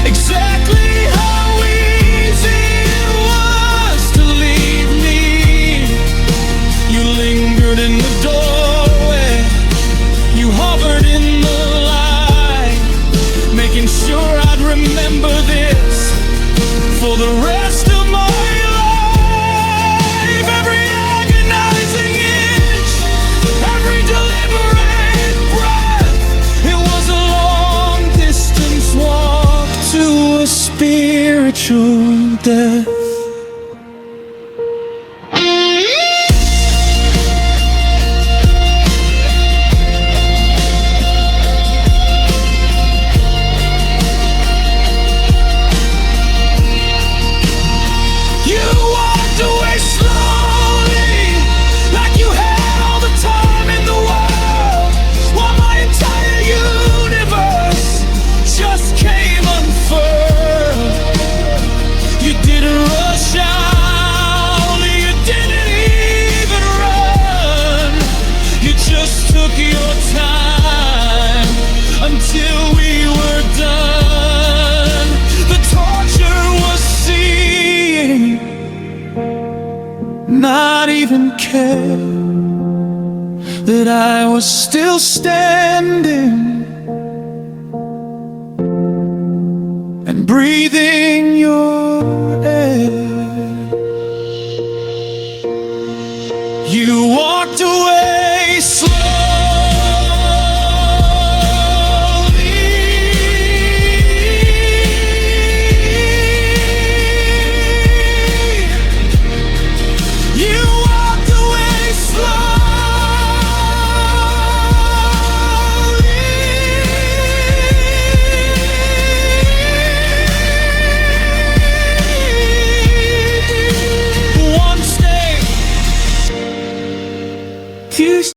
exactly how easy it was to leave me? You lingered in the doorway, you hovered in the light, making sure I'd remember this for the rest of my life. Every agonizing inch, every deliberate breath, it was a long distance walk to a spiritual death. You walked away slowly, like you had all the time in the world, while my entire universe just came unfurled. You didn't rush out, you didn't even run, you just took your time until we were done. The torture was seeing, not even care that I was still standing and breathing your air.